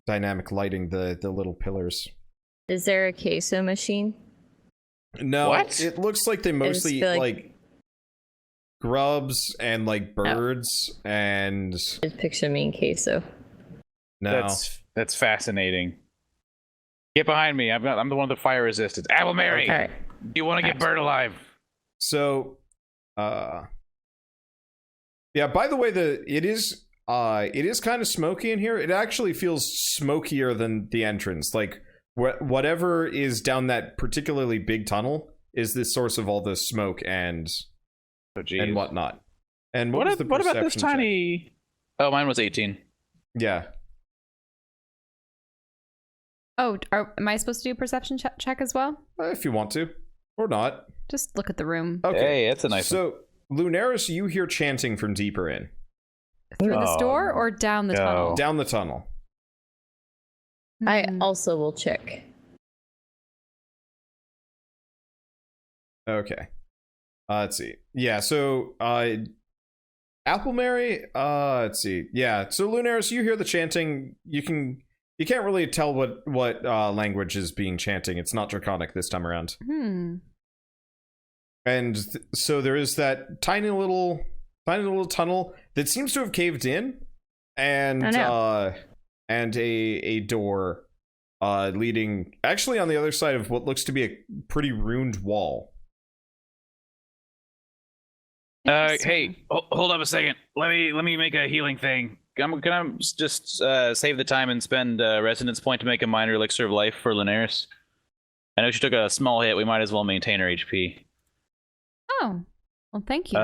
C: dynamic lighting the little pillars.
E: Is there a queso machine?
C: No,
B: What?
C: It looks like they mostly eat,
E: feel
C: like grubs and, like, birds and...
E: Just picture me in queso.
C: No.
B: That's fascinating. Get behind me. I'm the one with the fire resistance. Applemary!
E: All right.
B: Do you want to get burned alive?
C: So, yeah, by the way, it is kind of smoky in here. It actually feels smokier than the entrance. Like, whatever is down that particularly big tunnel is the source of all the smoke and whatnot. And what was the
B: what about this
C: perception check?
B: tiny... Oh, mine was 18.
C: Yeah.
D: Oh, am I supposed to do a perception check as well?
C: If you want to. Or not.
D: Just look at the room.
C: Okay.
B: Hey, that's a nice one.
C: So, Lunaris, you hear chanting from deeper in.
D: Through this door or down the tunnel?
C: Down the tunnel.
E: I
D: Hmm.
E: also will check.
C: Okay. Let's see. Yeah, so, Applemary, let's see. Yeah, so Lunaris, you hear the chanting. You can't really tell what language is being chanting. It's not Draconic this time around. And so there is that tiny little tunnel that seems to have caved in, and a door leading actually on the other side of what looks to be a pretty ruined wall.
B: Hey, hold up a second. Let me make a healing thing. Can I just save the time and spend a resonance point to make a minor elixir of life for Lunaris? I know she took a small hit. We might as well maintain her HP.
D: Oh, well, thank you.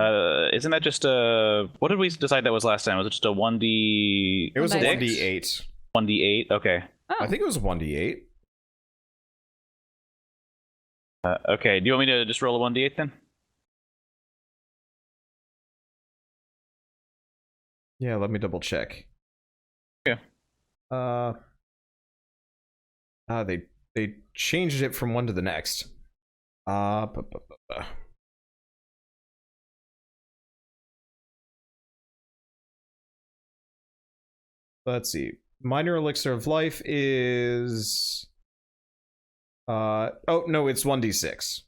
B: Isn't that just a... What did we decide that was last time? Was it just a 1D...
C: It was a
D: 1d6?
C: 1d8.
B: 1D8? Okay.
D: Oh.
C: I think it was a 1d8.
B: Okay, do you want me to just roll a 1D8 then?
C: Yeah, let me double check.
B: Okay.
C: They changed it from one to the next. Let's see. Minor elixir of life is oh no, it's 1d6.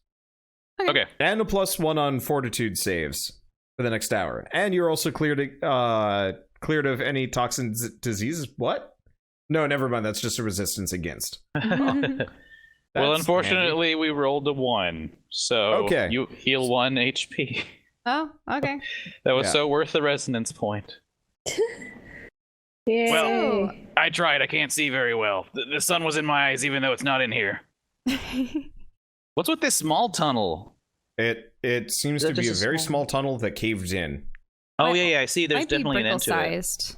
B: Okay.
C: And a +1 on fortitude saves. for the next hour, and you're also cleared of any toxins, diseases. What? No, never mind. That's just a resistance against.
B: Well, unfortunately, we rolled a 1, so
C: Okay.
B: you heal 1 HP.
D: Oh, okay.
B: That was
C: Yeah.
B: so worth the resonance point.
E: Yay.
B: Well, I tried. I can't see very well. The sun was in my eyes, even though it's not in here. What's with this small tunnel?
C: It seems
B: Is
C: to
B: that
C: be a
B: just a
C: very
B: small-
C: small tunnel that caved in.
B: Oh, yeah, I see. There's
D: Might be
B: definitely an end to it.
D: brickle-sized.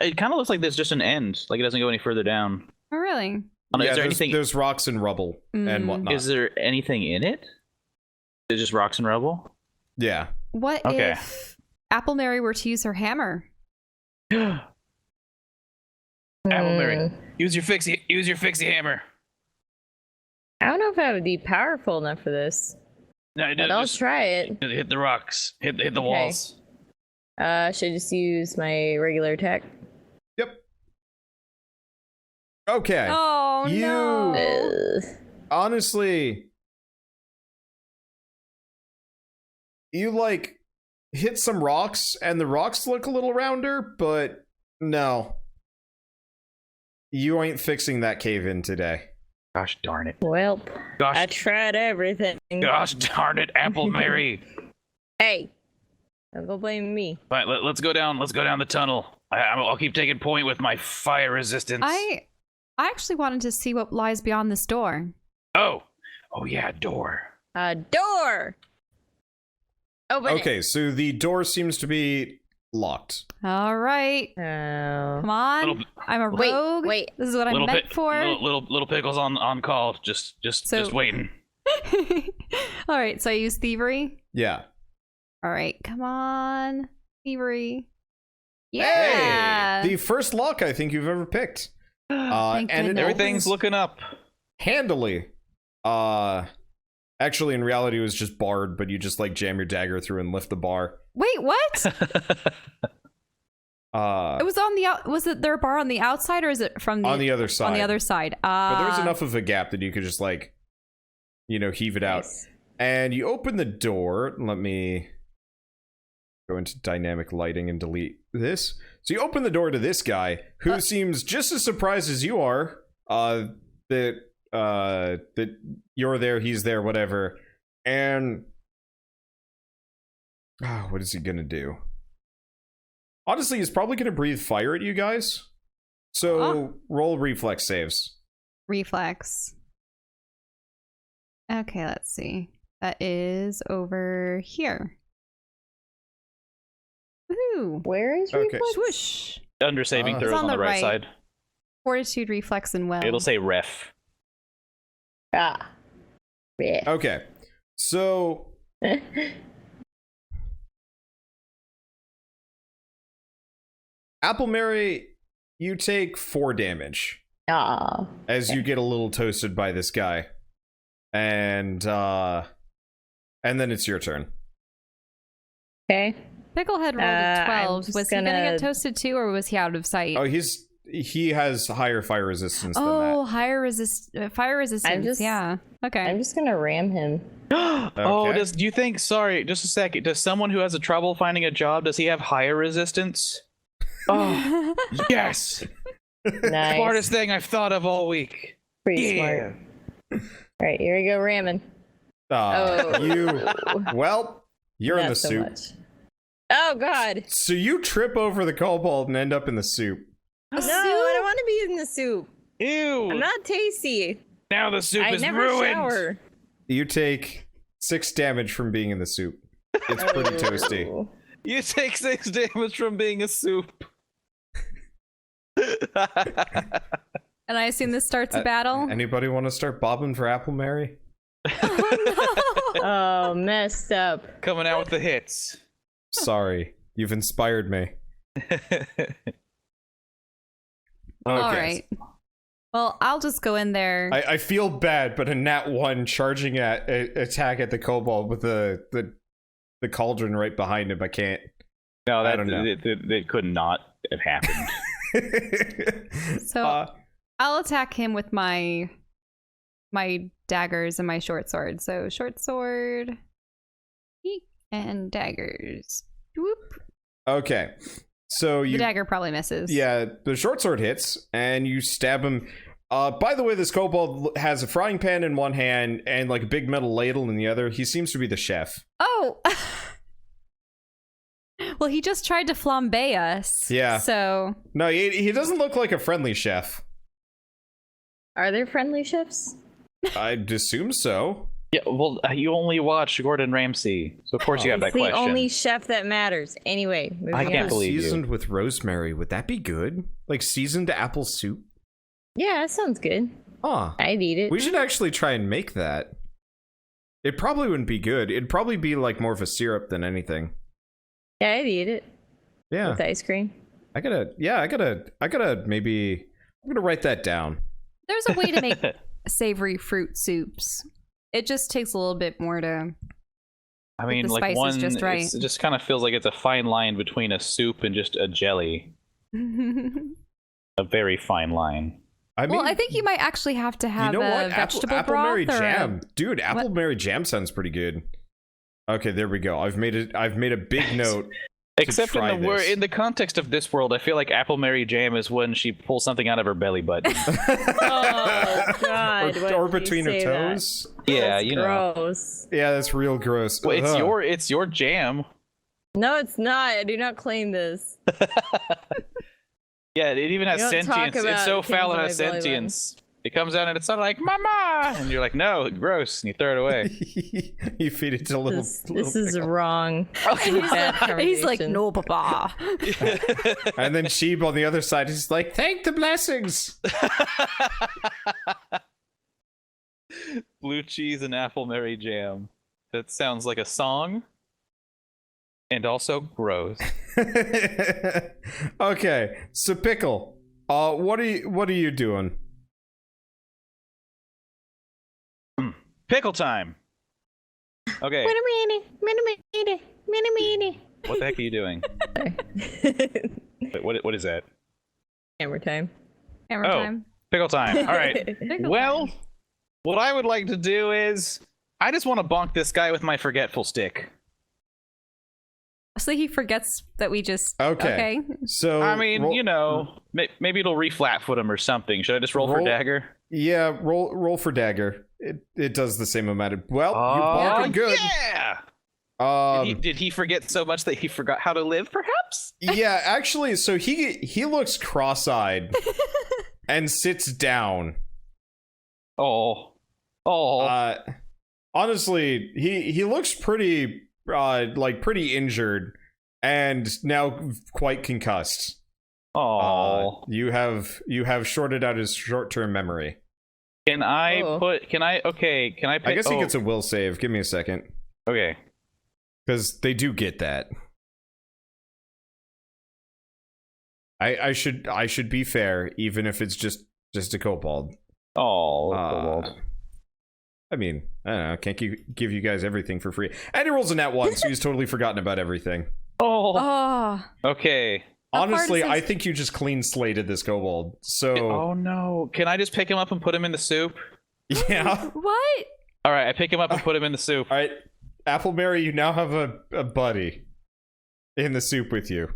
B: It kind of looks like there's just an end. Like it doesn't go any further down.
D: Oh, really?
B: Is there
C: there's,
B: anything?
C: there's rocks and rubble and whatnot.
B: Is there anything in it? Is it just rocks and rubble?
C: Yeah.
D: What
B: Okay.
D: if Apple Mary were to use her hammer?
B: Apple Mary, use your fixie hammer.
E: I don't know if I would be powerful enough for this,
B: No,
E: but I'll
B: just
E: try it.
B: hit the rocks. Hit the
E: Okay.
B: walls.
E: Should I just use my regular attack?
C: Yep. Okay.
D: Oh,
C: You-
D: no.
C: Honestly, you like hit some rocks and the rocks look a little rounder, but no. You ain't fixing that cave in today.
B: Gosh darn it.
E: Well, I
B: Gosh,
E: tried everything.
B: gosh darn it, Apple Mary.
E: Hey, don't go blame me.
B: Right, let's go down. Let's go down the tunnel. I'll keep taking point with my fire resistance.
D: I actually wanted to see what lies beyond this door.
B: Oh yeah, door.
E: A door. Open
C: Okay, so the door seems to be locked.
D: All right.
E: it. Oh.
D: Come on.
B: Little-
D: I'm a
E: Wait,
D: rogue.
E: wait.
D: This is what I'm meant for.
B: Little pickles on call. Just waiting.
D: All right, so I use thievery.
C: Yeah.
D: All right, come on. Thievery. Yeah.
C: Hey! The first lock I think you've ever picked.
D: Thank
C: and it
D: goodness.
B: Everything's
C: opens
B: looking up.
C: handily. Actually, in reality, it was just barred, but you just like jam your dagger through and lift the bar.
D: Wait, what?
C: It
D: It was on the out. Was it there a bar on the outside, or is it from the
C: on the other side.
D: on the other side?
C: But there was enough of a gap that you could just like, heave it out.
E: Nice.
C: And you open the door. Let me go into dynamic lighting and delete this. So you open the door to this guy who seems just as surprised as you are. That you're there, he's there, whatever. And what is he gonna do? Honestly, he's probably gonna breathe fire at you guys. So roll reflex saves.
D: reflex. Okay, let's see. That is over here. Woohoo!
E: Where is
C: Okay.
E: reflex?
D: Swoosh.
B: Under saving
C: It's
B: throws
D: on
B: on the
D: the
B: right
D: right.
B: side.
D: Fortitude, reflex, and will.
B: It'll say ref.
E: Ah. Yeah.
C: Okay. So Apple Mary, you take 4 damage
E: Ah.
C: as you get a little toasted by this guy. And then it's your turn.
E: Okay.
D: Picklehead rolled
E: I'm
D: a 12.
E: just
D: Was he gonna
E: gonna-
D: get toasted too, or was he out of sight?
C: Oh, he has higher fire resistance than
D: Oh,
C: that.
D: higher fire resistance.
E: just-
D: Yeah. Okay.
E: I'm just gonna ram him.
B: Oh,
C: Okay.
B: do you think? Sorry, just a second. Does someone who has a trouble finding a job, does he have higher resistance? Oh, yes!
E: Nice.
B: Smartest thing I've thought of all week.
E: Pretty
B: Yeah.
E: smart. Alright, here we go ramming.
C: You're in
E: Not
C: the
E: so
C: soup.
E: much. Oh god.
C: So you trip over the kobold and end up in the soup.
E: No, I don't want to be in the soup.
B: Ew!
E: I'm not tasty.
B: Now the soup
E: I
B: is
E: never
B: ruined.
E: shower.
C: You take 6 damage from being in the soup. It's pretty toasty.
E: Oh.
B: You take 6 damage from being a soup.
D: And I assume this starts a battle.
C: Anybody want to start bobbing for Apple Mary?
E: Oh, messed up.
B: Coming out with the hits.
C: Sorry, you've inspired me.
D: All right. Well, I'll just go in there.
C: I feel bad, but a nat 1 charging at attack at the kobold with the cauldron right behind him. I can't.
B: No,
C: I don't know.
B: It could not have happened.
D: So I'll attack him with my daggers and my short sword. So short sword. Eek. And daggers. Whoop.
C: Okay. So
D: The dagger probably misses.
C: Yeah, the short sword hits, and you stab him. By the way, this kobold has a frying pan in one hand and like a big metal ladle in the other. He seems to be the chef.
D: Oh! Well, he just tried to flambe us.
C: Yeah.
D: So...
C: No, he doesn't look like a friendly chef.
E: Are there friendly chefs?
C: I'd assume so.
B: Yeah, well, you only watch Gordon Ramsay, so of course you have that
E: It's the
B: question.
E: only chef that matters. Anyway, moving
B: I can't
E: on.
B: believe you.
C: Seasoned with rosemary. Would that be good? Like seasoned apple soup?
E: Yeah, that sounds good.
C: Huh.
E: I'd eat it.
C: We should actually try and make that. It probably wouldn't be good. It'd probably be like more of a syrup than anything.
E: Yeah, I'd eat it
C: Yeah.
E: with ice cream.
C: I gotta maybe, I'm gonna write that down.
D: There's a way to make savory fruit soups. It just takes a little bit more to...
B: I mean,
D: the
B: like
D: spice is
B: one,
D: just right.
B: it just kind of feels like it's a fine line between a soup and just a jelly. A very fine line.
C: I mean,
D: Well, I think you might actually have to have
C: you know
D: a
C: what?
D: vegetable
C: Apple
D: broth
C: Mary
D: or
C: jam, dude. Apple Mary jam sounds pretty good. Okay, there we go. I've made a big note.
B: Except
C: try this.
B: in the context of this world, I feel like Apple Mary Jam is when she pulls something out of her belly button.
E: Oh God!
C: or between her toes.
B: Yeah,
E: That's
B: you know.
E: gross.
C: Yeah, that's real gross.
B: Well,
C: Ugh.
B: it's your jam.
E: No, it's not. I do not claim this.
B: Yeah, it even has
E: You don't talk
B: sentience. It's
E: about
B: so
E: things
B: foul it
E: on
B: has
E: my belly button.
B: sentience. It comes out and it's not like "Mama," and you're like, "No, gross," and you throw it away.
C: You feed it to little.
E: This is wrong.
D: He's like, no, papa.
C: And then Sheeb on the other side is like, thank the blessings.
B: Blue cheese and Apple Mary Jam. That sounds like a song, and also gross.
C: Okay, so Pickle, what are you doing?
B: Pickle time. Okay. What the heck are you doing? Wait, what is that?
E: Hammer time.
D: Hammer time.
B: Pickle time. All right.
D: Pickle
B: Well,
D: time.
B: what I would like to do is I just want to bonk this guy with my forgetful stick.
D: So he forgets that we just...
C: Okay. So
B: I mean,
C: roll-
B: you know, maybe it'll re-flat foot him or something. Should I just roll for
C: Roll-
B: dagger?
C: Yeah, roll for dagger. It does the same amount of. Well, you
B: Oh,
C: bonk him good.
B: Yeah. Did he forget so much that he forgot how to live? Perhaps.
C: Yeah, actually, so he looks cross-eyed and sits down.
B: Oh.
C: Honestly, he looks pretty pretty injured and now quite concussed.
B: Oh.
C: You have shorted out his short-term memory.
B: Can I
E: Oh.
B: put? Can I? Okay. Can I?
C: I guess he gets a will save. Give me a second,
B: Okay.
C: because they do get that. I should be fair, even if it's just a kobold.
B: Oh.
C: I mean, I don't know. Can't give you guys everything for free. And he rolls a nat 1, so he's totally forgotten about everything.
B: Oh.
D: Oh.
B: Okay.
D: How far
C: Honestly,
D: does his-
C: I think you just clean slated this kobold. So
B: Oh no. Can I just pick him up and put him in the soup?
C: yeah.
D: What?
B: All right. I pick him up and put him in the soup.
C: All right, Apple Mary, you now have a buddy in the soup with you.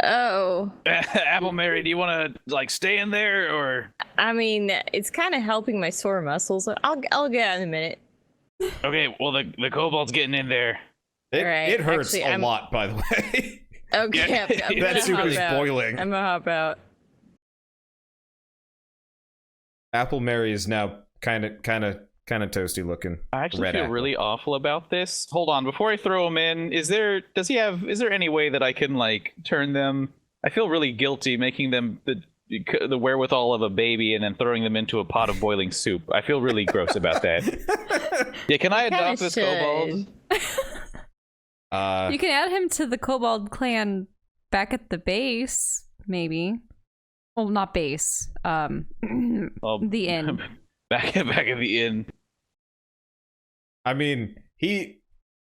E: Oh,
B: Apple Mary, do you want to like stay in there or?
E: I mean, it's kind of helping my sore muscles. I'll get out in a minute.
B: Okay. Well, the kobold's getting in there.
C: It,
E: Right,
C: it hurts
E: actually,
C: a
E: I'm-
C: lot, by the way.
E: Okay,
B: Yeah.
E: I'm
C: That
E: gonna
C: soup
E: hop
C: is
E: out.
C: boiling.
E: I'm gonna hop out.
C: Apple Mary is now kind of toasty looking.
B: I actually
C: Red
B: feel
C: apple.
B: really awful about this. Hold on, before I throw him in, is there any way that I can like turn them? I feel really guilty making them the wherewithal of a baby and then throwing them into a pot of boiling soup. I feel really gross about that. Yeah, can I
E: Kinda
B: adopt this kobold?
D: You can add him to the Kobold clan back at the base, maybe. Well, not base.
B: Well,
D: The inn.
B: back at the inn.
C: I mean, he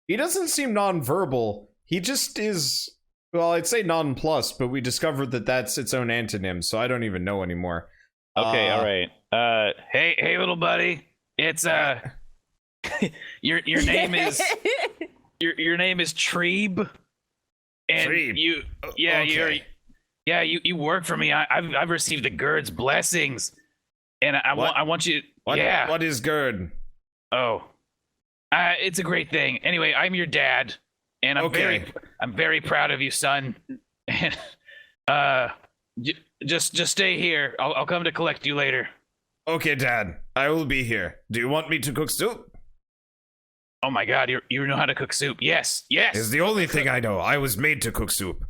C: doesn't seem nonverbal. He just is. Well, I'd say nonplussed, but we discovered that that's its own antonym, so I don't even know anymore.
B: Okay, all right. Hey, little buddy. It's your name is your name is Treeb, and
A: Treeb.
B: you work for me. I've received the Gerd's blessings, and I want you.
A: What is GERD?
B: Oh, it's a great thing. Anyway, I'm your dad, and I'm very proud of you, son. And just stay here. I'll come to collect you later.
A: Okay, Dad. I will be here. Do you want me to cook soup?
B: Oh my God, you know how to cook soup? Yes.
A: It's the only thing I know. I was made to cook soup.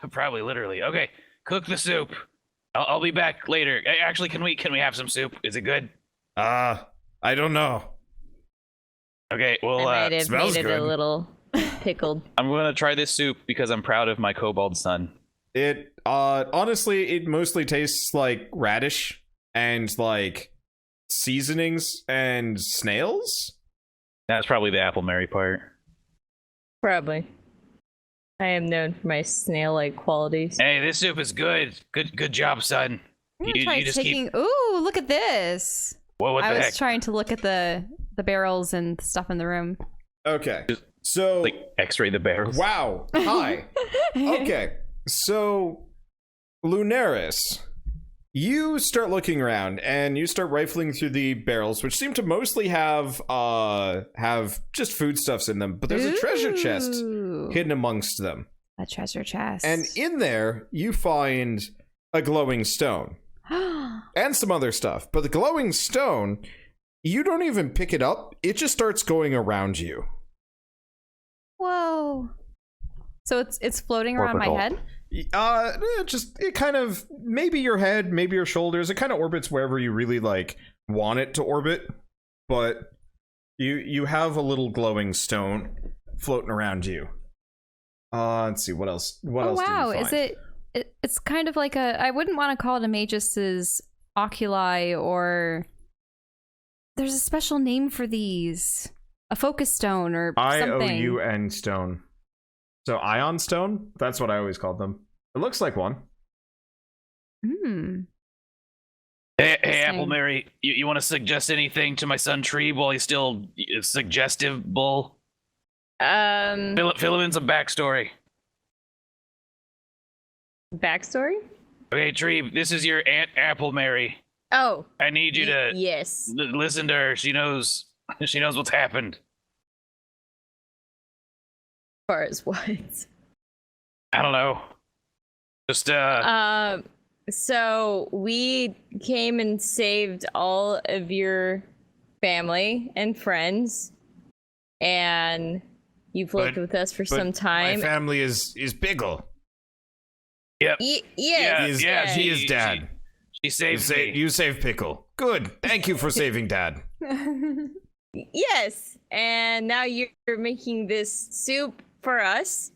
B: Probably literally. Okay, cook the soup. I'll be back later. Actually, can we have some soup? Is it good?
A: I don't know.
B: Okay, well,
E: I might have
A: smells
E: made it
A: good.
E: a little pickled.
B: I'm gonna try this soup because I'm proud of my kobold son.
C: It honestly, it mostly tastes like radish and like seasonings and snails.
B: That's probably the apple Mary part.
E: Probably. I am known for my snail-like qualities.
B: Hey, this soup is good. Good job, son.
D: I'm gonna try
B: just
D: taking. Ooh, look at this!
B: What
D: I
B: the
D: was
B: heck?
D: trying to look at the barrels and stuff in the room.
C: Okay, so
B: Like X-ray the barrels.
C: wow, hi. Okay, so Lunaris, you start looking around and you start rifling through the barrels, which seem to mostly have just foodstuffs in them, but there's a treasure chest
D: Ooh.
C: hidden amongst them.
D: A treasure chest.
C: And in there, you find a glowing stone and some other stuff. But the glowing stone, you don't even pick it up. It just starts going around you.
D: Whoa. So it's floating around my
B: Orbital.
D: head?
C: It kind of, maybe your head, maybe your shoulders. It kind of orbits wherever you really like want it to orbit. But you have a little glowing stone floating around you. Let's see, what else? What
D: Oh
C: else
D: wow,
C: did you find?
D: it's kind of like I wouldn't want to call it a magus's oculi, or there's a special name for these. A focus stone or something.
C: IOUN stone. So ion stone? That's what I always called them. It looks like one.
D: Hmm.
B: Hey,
D: Interesting.
B: Apple Mary, you want to suggest anything to my son Tree while he's still suggestible? Fill him in some backstory.
E: Backstory?
B: Okay, Tree, this is your Aunt Apple Mary.
E: Oh.
B: I need you to
E: Yes.
B: listen to her. She knows what's happened.
E: As far as what?
B: I don't know. Just
E: So we came and saved all of your family and friends, and you've lived
A: But-
E: with us for
A: But
E: some time.
A: My family is Biggle.
B: Yep.
E: Yes.
A: He is Dad.
B: She saved me.
A: You saved Pickle. Good. Thank you for saving Dad.
E: Yes. And now you're making this soup for us.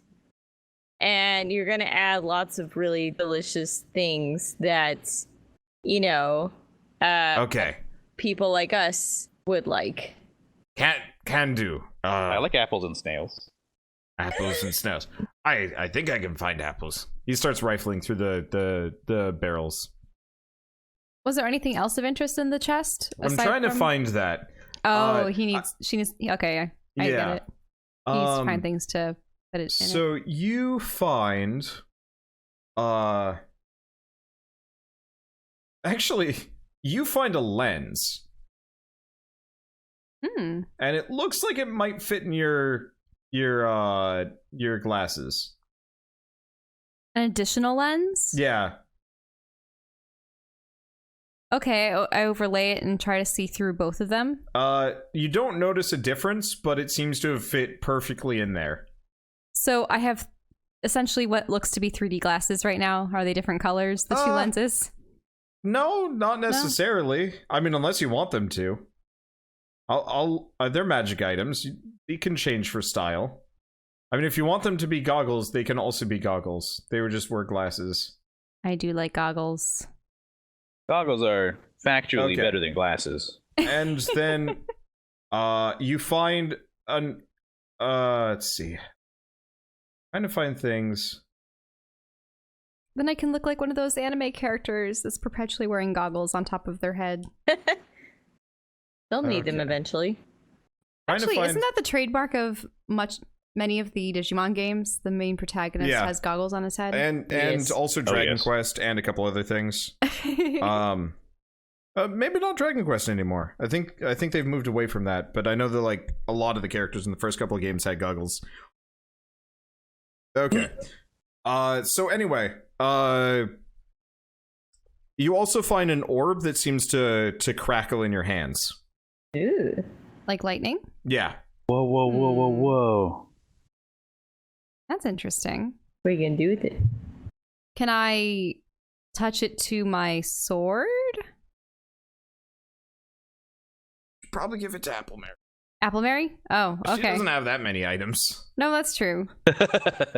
E: And you're gonna add lots of really delicious things that,
A: Okay.
E: people like us would like.
A: Can do.
B: I like apples and snails.
A: Apples and snails. I think I can find apples. He starts rifling through the barrels.
D: Was there anything else of interest in the chest?
C: I'm
D: aside
C: trying to
D: from-
C: find that.
D: Oh, she needs. Okay, I get
C: Yeah.
D: it. He needs to find things to put it in.
C: So you find actually you find a lens,
D: Hmm.
C: and it looks like it might fit in your glasses.
D: An additional lens.
C: Yeah.
D: Okay, I overlay it and try to see through both of them.
C: You don't notice a difference, but it seems to have fit perfectly in there.
D: So I have essentially what looks to be 3D glasses right now. Are they different colors? The two lenses.
C: No, not necessarily. I mean, unless you want them to. They're magic items. You can change for style. I mean, if you want them to be goggles, they can also be goggles. They would just wear glasses.
D: I do like goggles.
B: Goggles are factually
C: Okay.
B: better than glasses.
C: And then, you find an. Let's see. Trying to find things.
D: Then I can look like one of those anime characters that's perpetually wearing goggles on top of their head.
E: They'll need them
C: Okay.
E: eventually.
C: Trying to
D: Actually,
C: find-
D: isn't that the trademark of much many of the Digimon games, the main protagonist has goggles on his head.
C: And also Dragon
B: yes.
C: Quest and a couple other things. Maybe not Dragon Quest anymore. I think they've moved away from that, but I know that like a lot of the characters in the first couple of games had goggles. Okay. So anyway, you also find an orb that seems to crackle in your hands.
E: Ooh.
D: Like lightning?
C: Yeah.
B: Whoa, whoa, whoa, whoa, whoa.
D: That's interesting.
E: What are you gonna do with it?
D: Can I touch it to my sword?
C: Probably give it to Applemary.
D: Applemary? Oh,
C: She
D: okay.
C: doesn't have that many items.
D: No, that's true.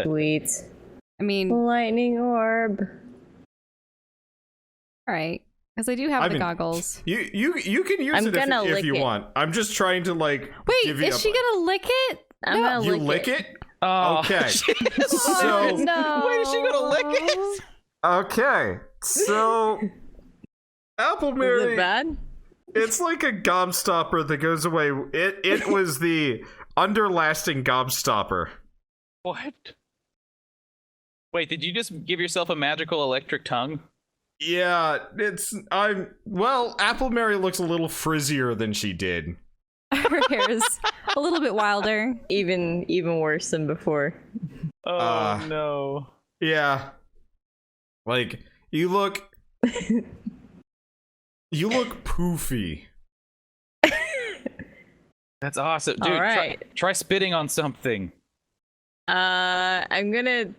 E: Sweet.
D: I mean,
E: Lightning orb.
D: all right. Because I do have
C: I
D: the
C: mean,
D: goggles.
C: You can use
E: I'm
C: it
E: gonna
C: if
E: lick
C: you
E: it.
C: want. I'm just trying to like
D: Wait,
C: give you
D: is she gonna lick it?
E: I'm
D: No.
E: gonna
C: You lick it?
B: Oh,
C: Okay.
D: Oh, no.
B: Wait, is she gonna lick it?
C: Okay. So
E: Is
C: Applemary,
E: it bad?
C: it's like a gobstopper that goes away. It was the underlasting gobstopper.
B: What? Wait, did you just give yourself a magical electric tongue?
C: Yeah, Applemary looks a little frizzier than she did.
D: Her hair is a little bit wilder.
E: Even worse than before.
B: Oh, no.
C: Yeah. Like, you look poofy.
B: That's awesome. Dude,
E: All right.
B: try spitting on something.
E: I'm gonna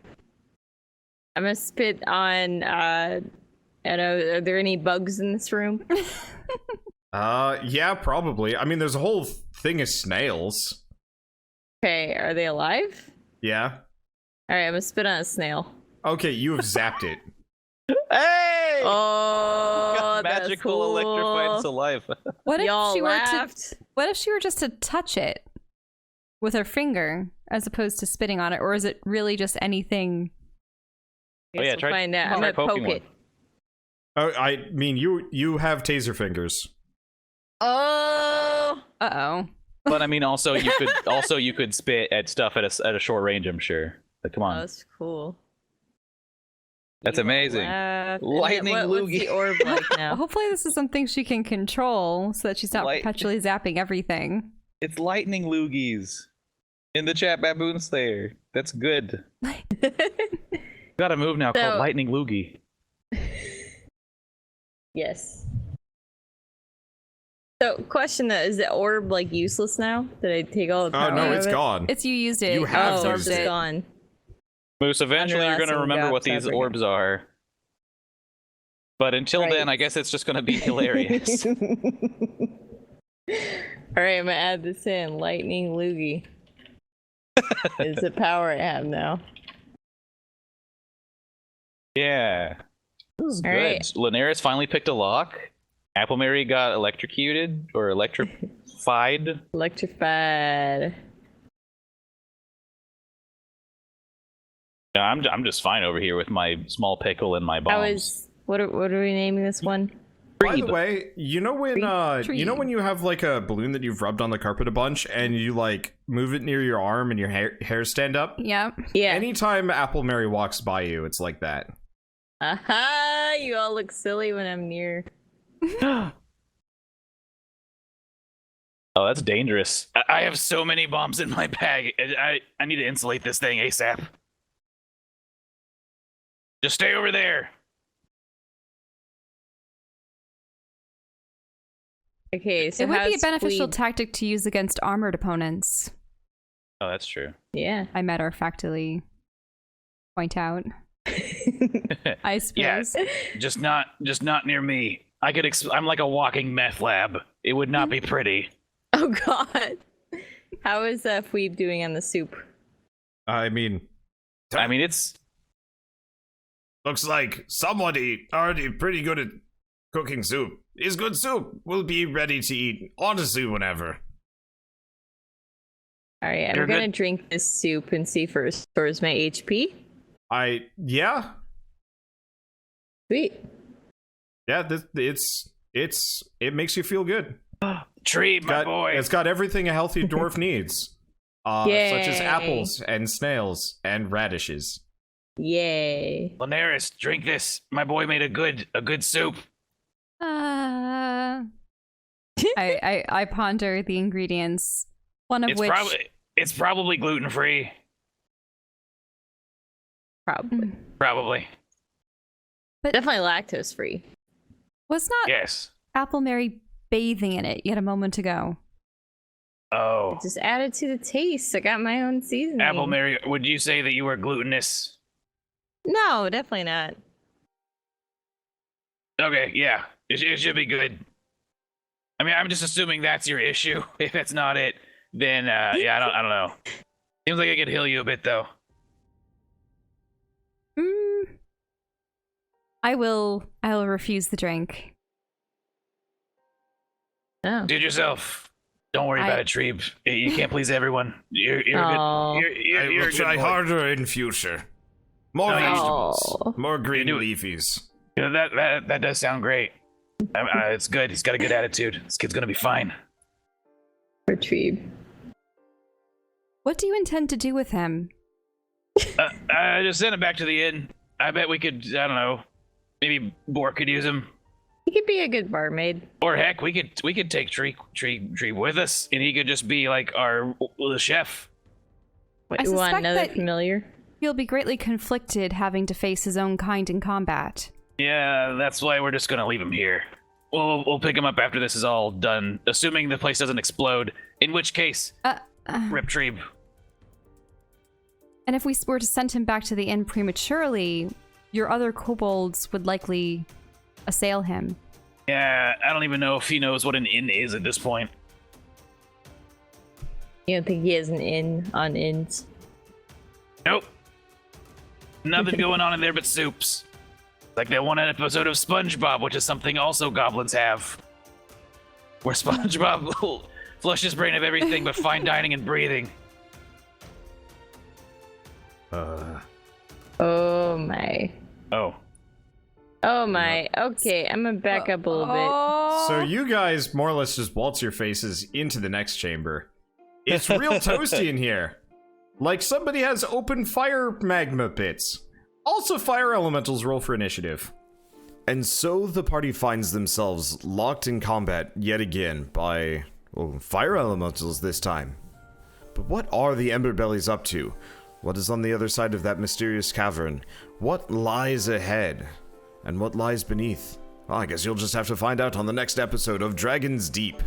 E: spit on I don't know, are there any bugs in this room?
C: Yeah, probably. I mean, there's a whole thing of snails.
E: Okay, are they alive?
C: Yeah.
E: Alright, I'm gonna spit on a snail.
C: Okay, you have zapped it.
B: Hey!
E: Oh,
B: Got
E: that's
B: magical
E: cool.
B: electrified saliva.
D: What if
E: Y'all
D: she were to
E: laughed.
D: What if she were just to touch it with her finger as opposed to spitting on it, or is it really just anything?
B: Oh, yeah,
E: Guess
B: try-
E: we'll find out. I'm
B: try
E: gonna poke
B: poking
E: it.
C: Oh, I mean, you have taser fingers.
E: Oh,
D: Uh-oh.
B: But I mean, also you could spit at stuff at a short range. I'm sure. But come on,
E: that's cool.
B: that's amazing.
E: And then
B: Lightning
E: what's
B: loogie.
E: the orb like
D: Well,
E: now?
D: hopefully this is something she can control so that she's not
B: Light-
D: perpetually zapping everything.
B: It's lightning loogies in the chat, Baboon Slayer. That's good. Got a move now
E: So-
B: called Lightning Loogie.
E: Yes. So, question though, is the orb like useless now? Did I take all the power
C: Oh no,
E: out
C: it's
E: of it?
C: gone.
D: It's you used it.
C: You have
E: Oh,
C: used
E: it's
C: it.
E: gone.
B: Moose, eventually you're gonna
E: Underlasting
B: remember what
E: gaps
B: these
E: everywhere.
B: orbs are. But until
E: Right.
B: then, I guess it's just gonna be hilarious.
E: Alright, I'm gonna add this in. Lightning loogie. Is the power I have now.
B: Yeah. This is good.
E: Alright.
B: Linares finally picked a lock. Applemary got electrocuted or electrified.
E: Electrified.
B: Yeah, I'm just fine over here with my small pickle and my bombs.
E: How is what are we naming this one?
C: By the way, you know when you have like a balloon that you've rubbed on the carpet a bunch and you like move it near your arm and your hair stand up?
D: Yeah.
E: Yeah.
C: Anytime Applemary walks by you, it's like that.
E: Aha! You all look silly when I'm near.
B: Oh, that's dangerous. I have so many bombs in my bag. I need to insulate this thing ASAP. Just stay over there.
E: Okay, so
D: It would be a
E: how's
D: beneficial
E: Fleet-
D: tactic to use against armored opponents,
B: Oh, that's true.
E: Yeah.
D: I matter of factly point out. I suppose.
B: Just not near me. I'm like a walking meth lab. It would not be pretty.
E: Oh god. How is Fweeb doing on the soup?
C: I mean,
B: It's
A: Looks like somebody already pretty good at cooking soup. Is good soup. We'll be ready to eat honestly whenever.
E: Alright, I'm
B: You're
E: gonna
B: good.
E: drink this soup and see if it restores my HP.
C: yeah,
E: Sweet.
C: it makes you feel good.
B: tree, my boy.
C: It's got everything a healthy dwarf needs. such as
E: Yay.
C: apples and snails and radishes.
E: Yay.
B: Linares, drink this. My boy made a good soup.
D: I ponder the ingredients. One of
B: It's
D: which
B: probably gluten free.
E: Probably.
B: Probably.
E: Definitely lactose free.
D: was not
B: Yes.
D: Apple Mary bathing in it yet a moment ago.
B: Oh.
E: Just add it to the taste. I got my own seasoning.
B: Apple Mary, would you say that you were glutinous?
E: No, definitely not.
B: Okay, yeah. It should be good. I mean, I'm just assuming that's your issue. If that's not it, then yeah, I don't know. Seems like I could heal you a bit though.
D: I will refuse the drink.
E: Oh.
B: Dude yourself. Don't worry about it, Treeb. You can't please everyone. You're
E: Aw.
B: good. You're
A: I
B: a
A: will
B: good
A: try
B: boy.
A: harder in future. More
B: No, you-
A: vegetables,
E: Aw.
A: more green
B: You do it.
A: leafies.
B: You know, that does sound great. It's good. He's got a good attitude. This kid's gonna be fine.
E: Retrieve.
D: What do you intend to do with him?
B: Just send him back to the inn. I bet we could. I don't know. Maybe Bork could use him.
E: He could be a good barmaid.
B: Or heck, we could take Tree with us, and he could just be like the chef.
E: What,
D: I
E: you want
D: suspect
E: another
D: that-
E: familiar?
D: He'll be greatly conflicted having to face his own kind in combat.
B: Yeah, that's why we're just gonna leave him here. We'll pick him up after this is all done, assuming the place doesn't explode. In which case, rip Treeb.
D: And if we were to send him back to the inn prematurely, your other kobolds would likely assail him.
B: Yeah, I don't even know if he knows what an inn is at this point.
E: You don't think he has an inn on inns?
B: Nope. Nothing going on in there but soups. Like that one episode of SpongeBob, which is something also goblins have. Where SpongeBob will flush his brain of everything but fine dining and breathing.
E: Oh my.
B: Oh.
E: Oh my. Okay, I'm gonna back up a little bit.
C: So you guys more or less just waltz your faces into the next chamber. It's real toasty in here. Like somebody has open fire magma pits. Also, fire elementals roll for initiative.
A: And so the party finds themselves locked in combat yet again by, fire elementals this time. But what are the Emberbellies up to? What is on the other side of that mysterious cavern? What lies ahead? And what lies beneath? Well, I guess you'll just have to find out on the next episode of Dragon's Deep.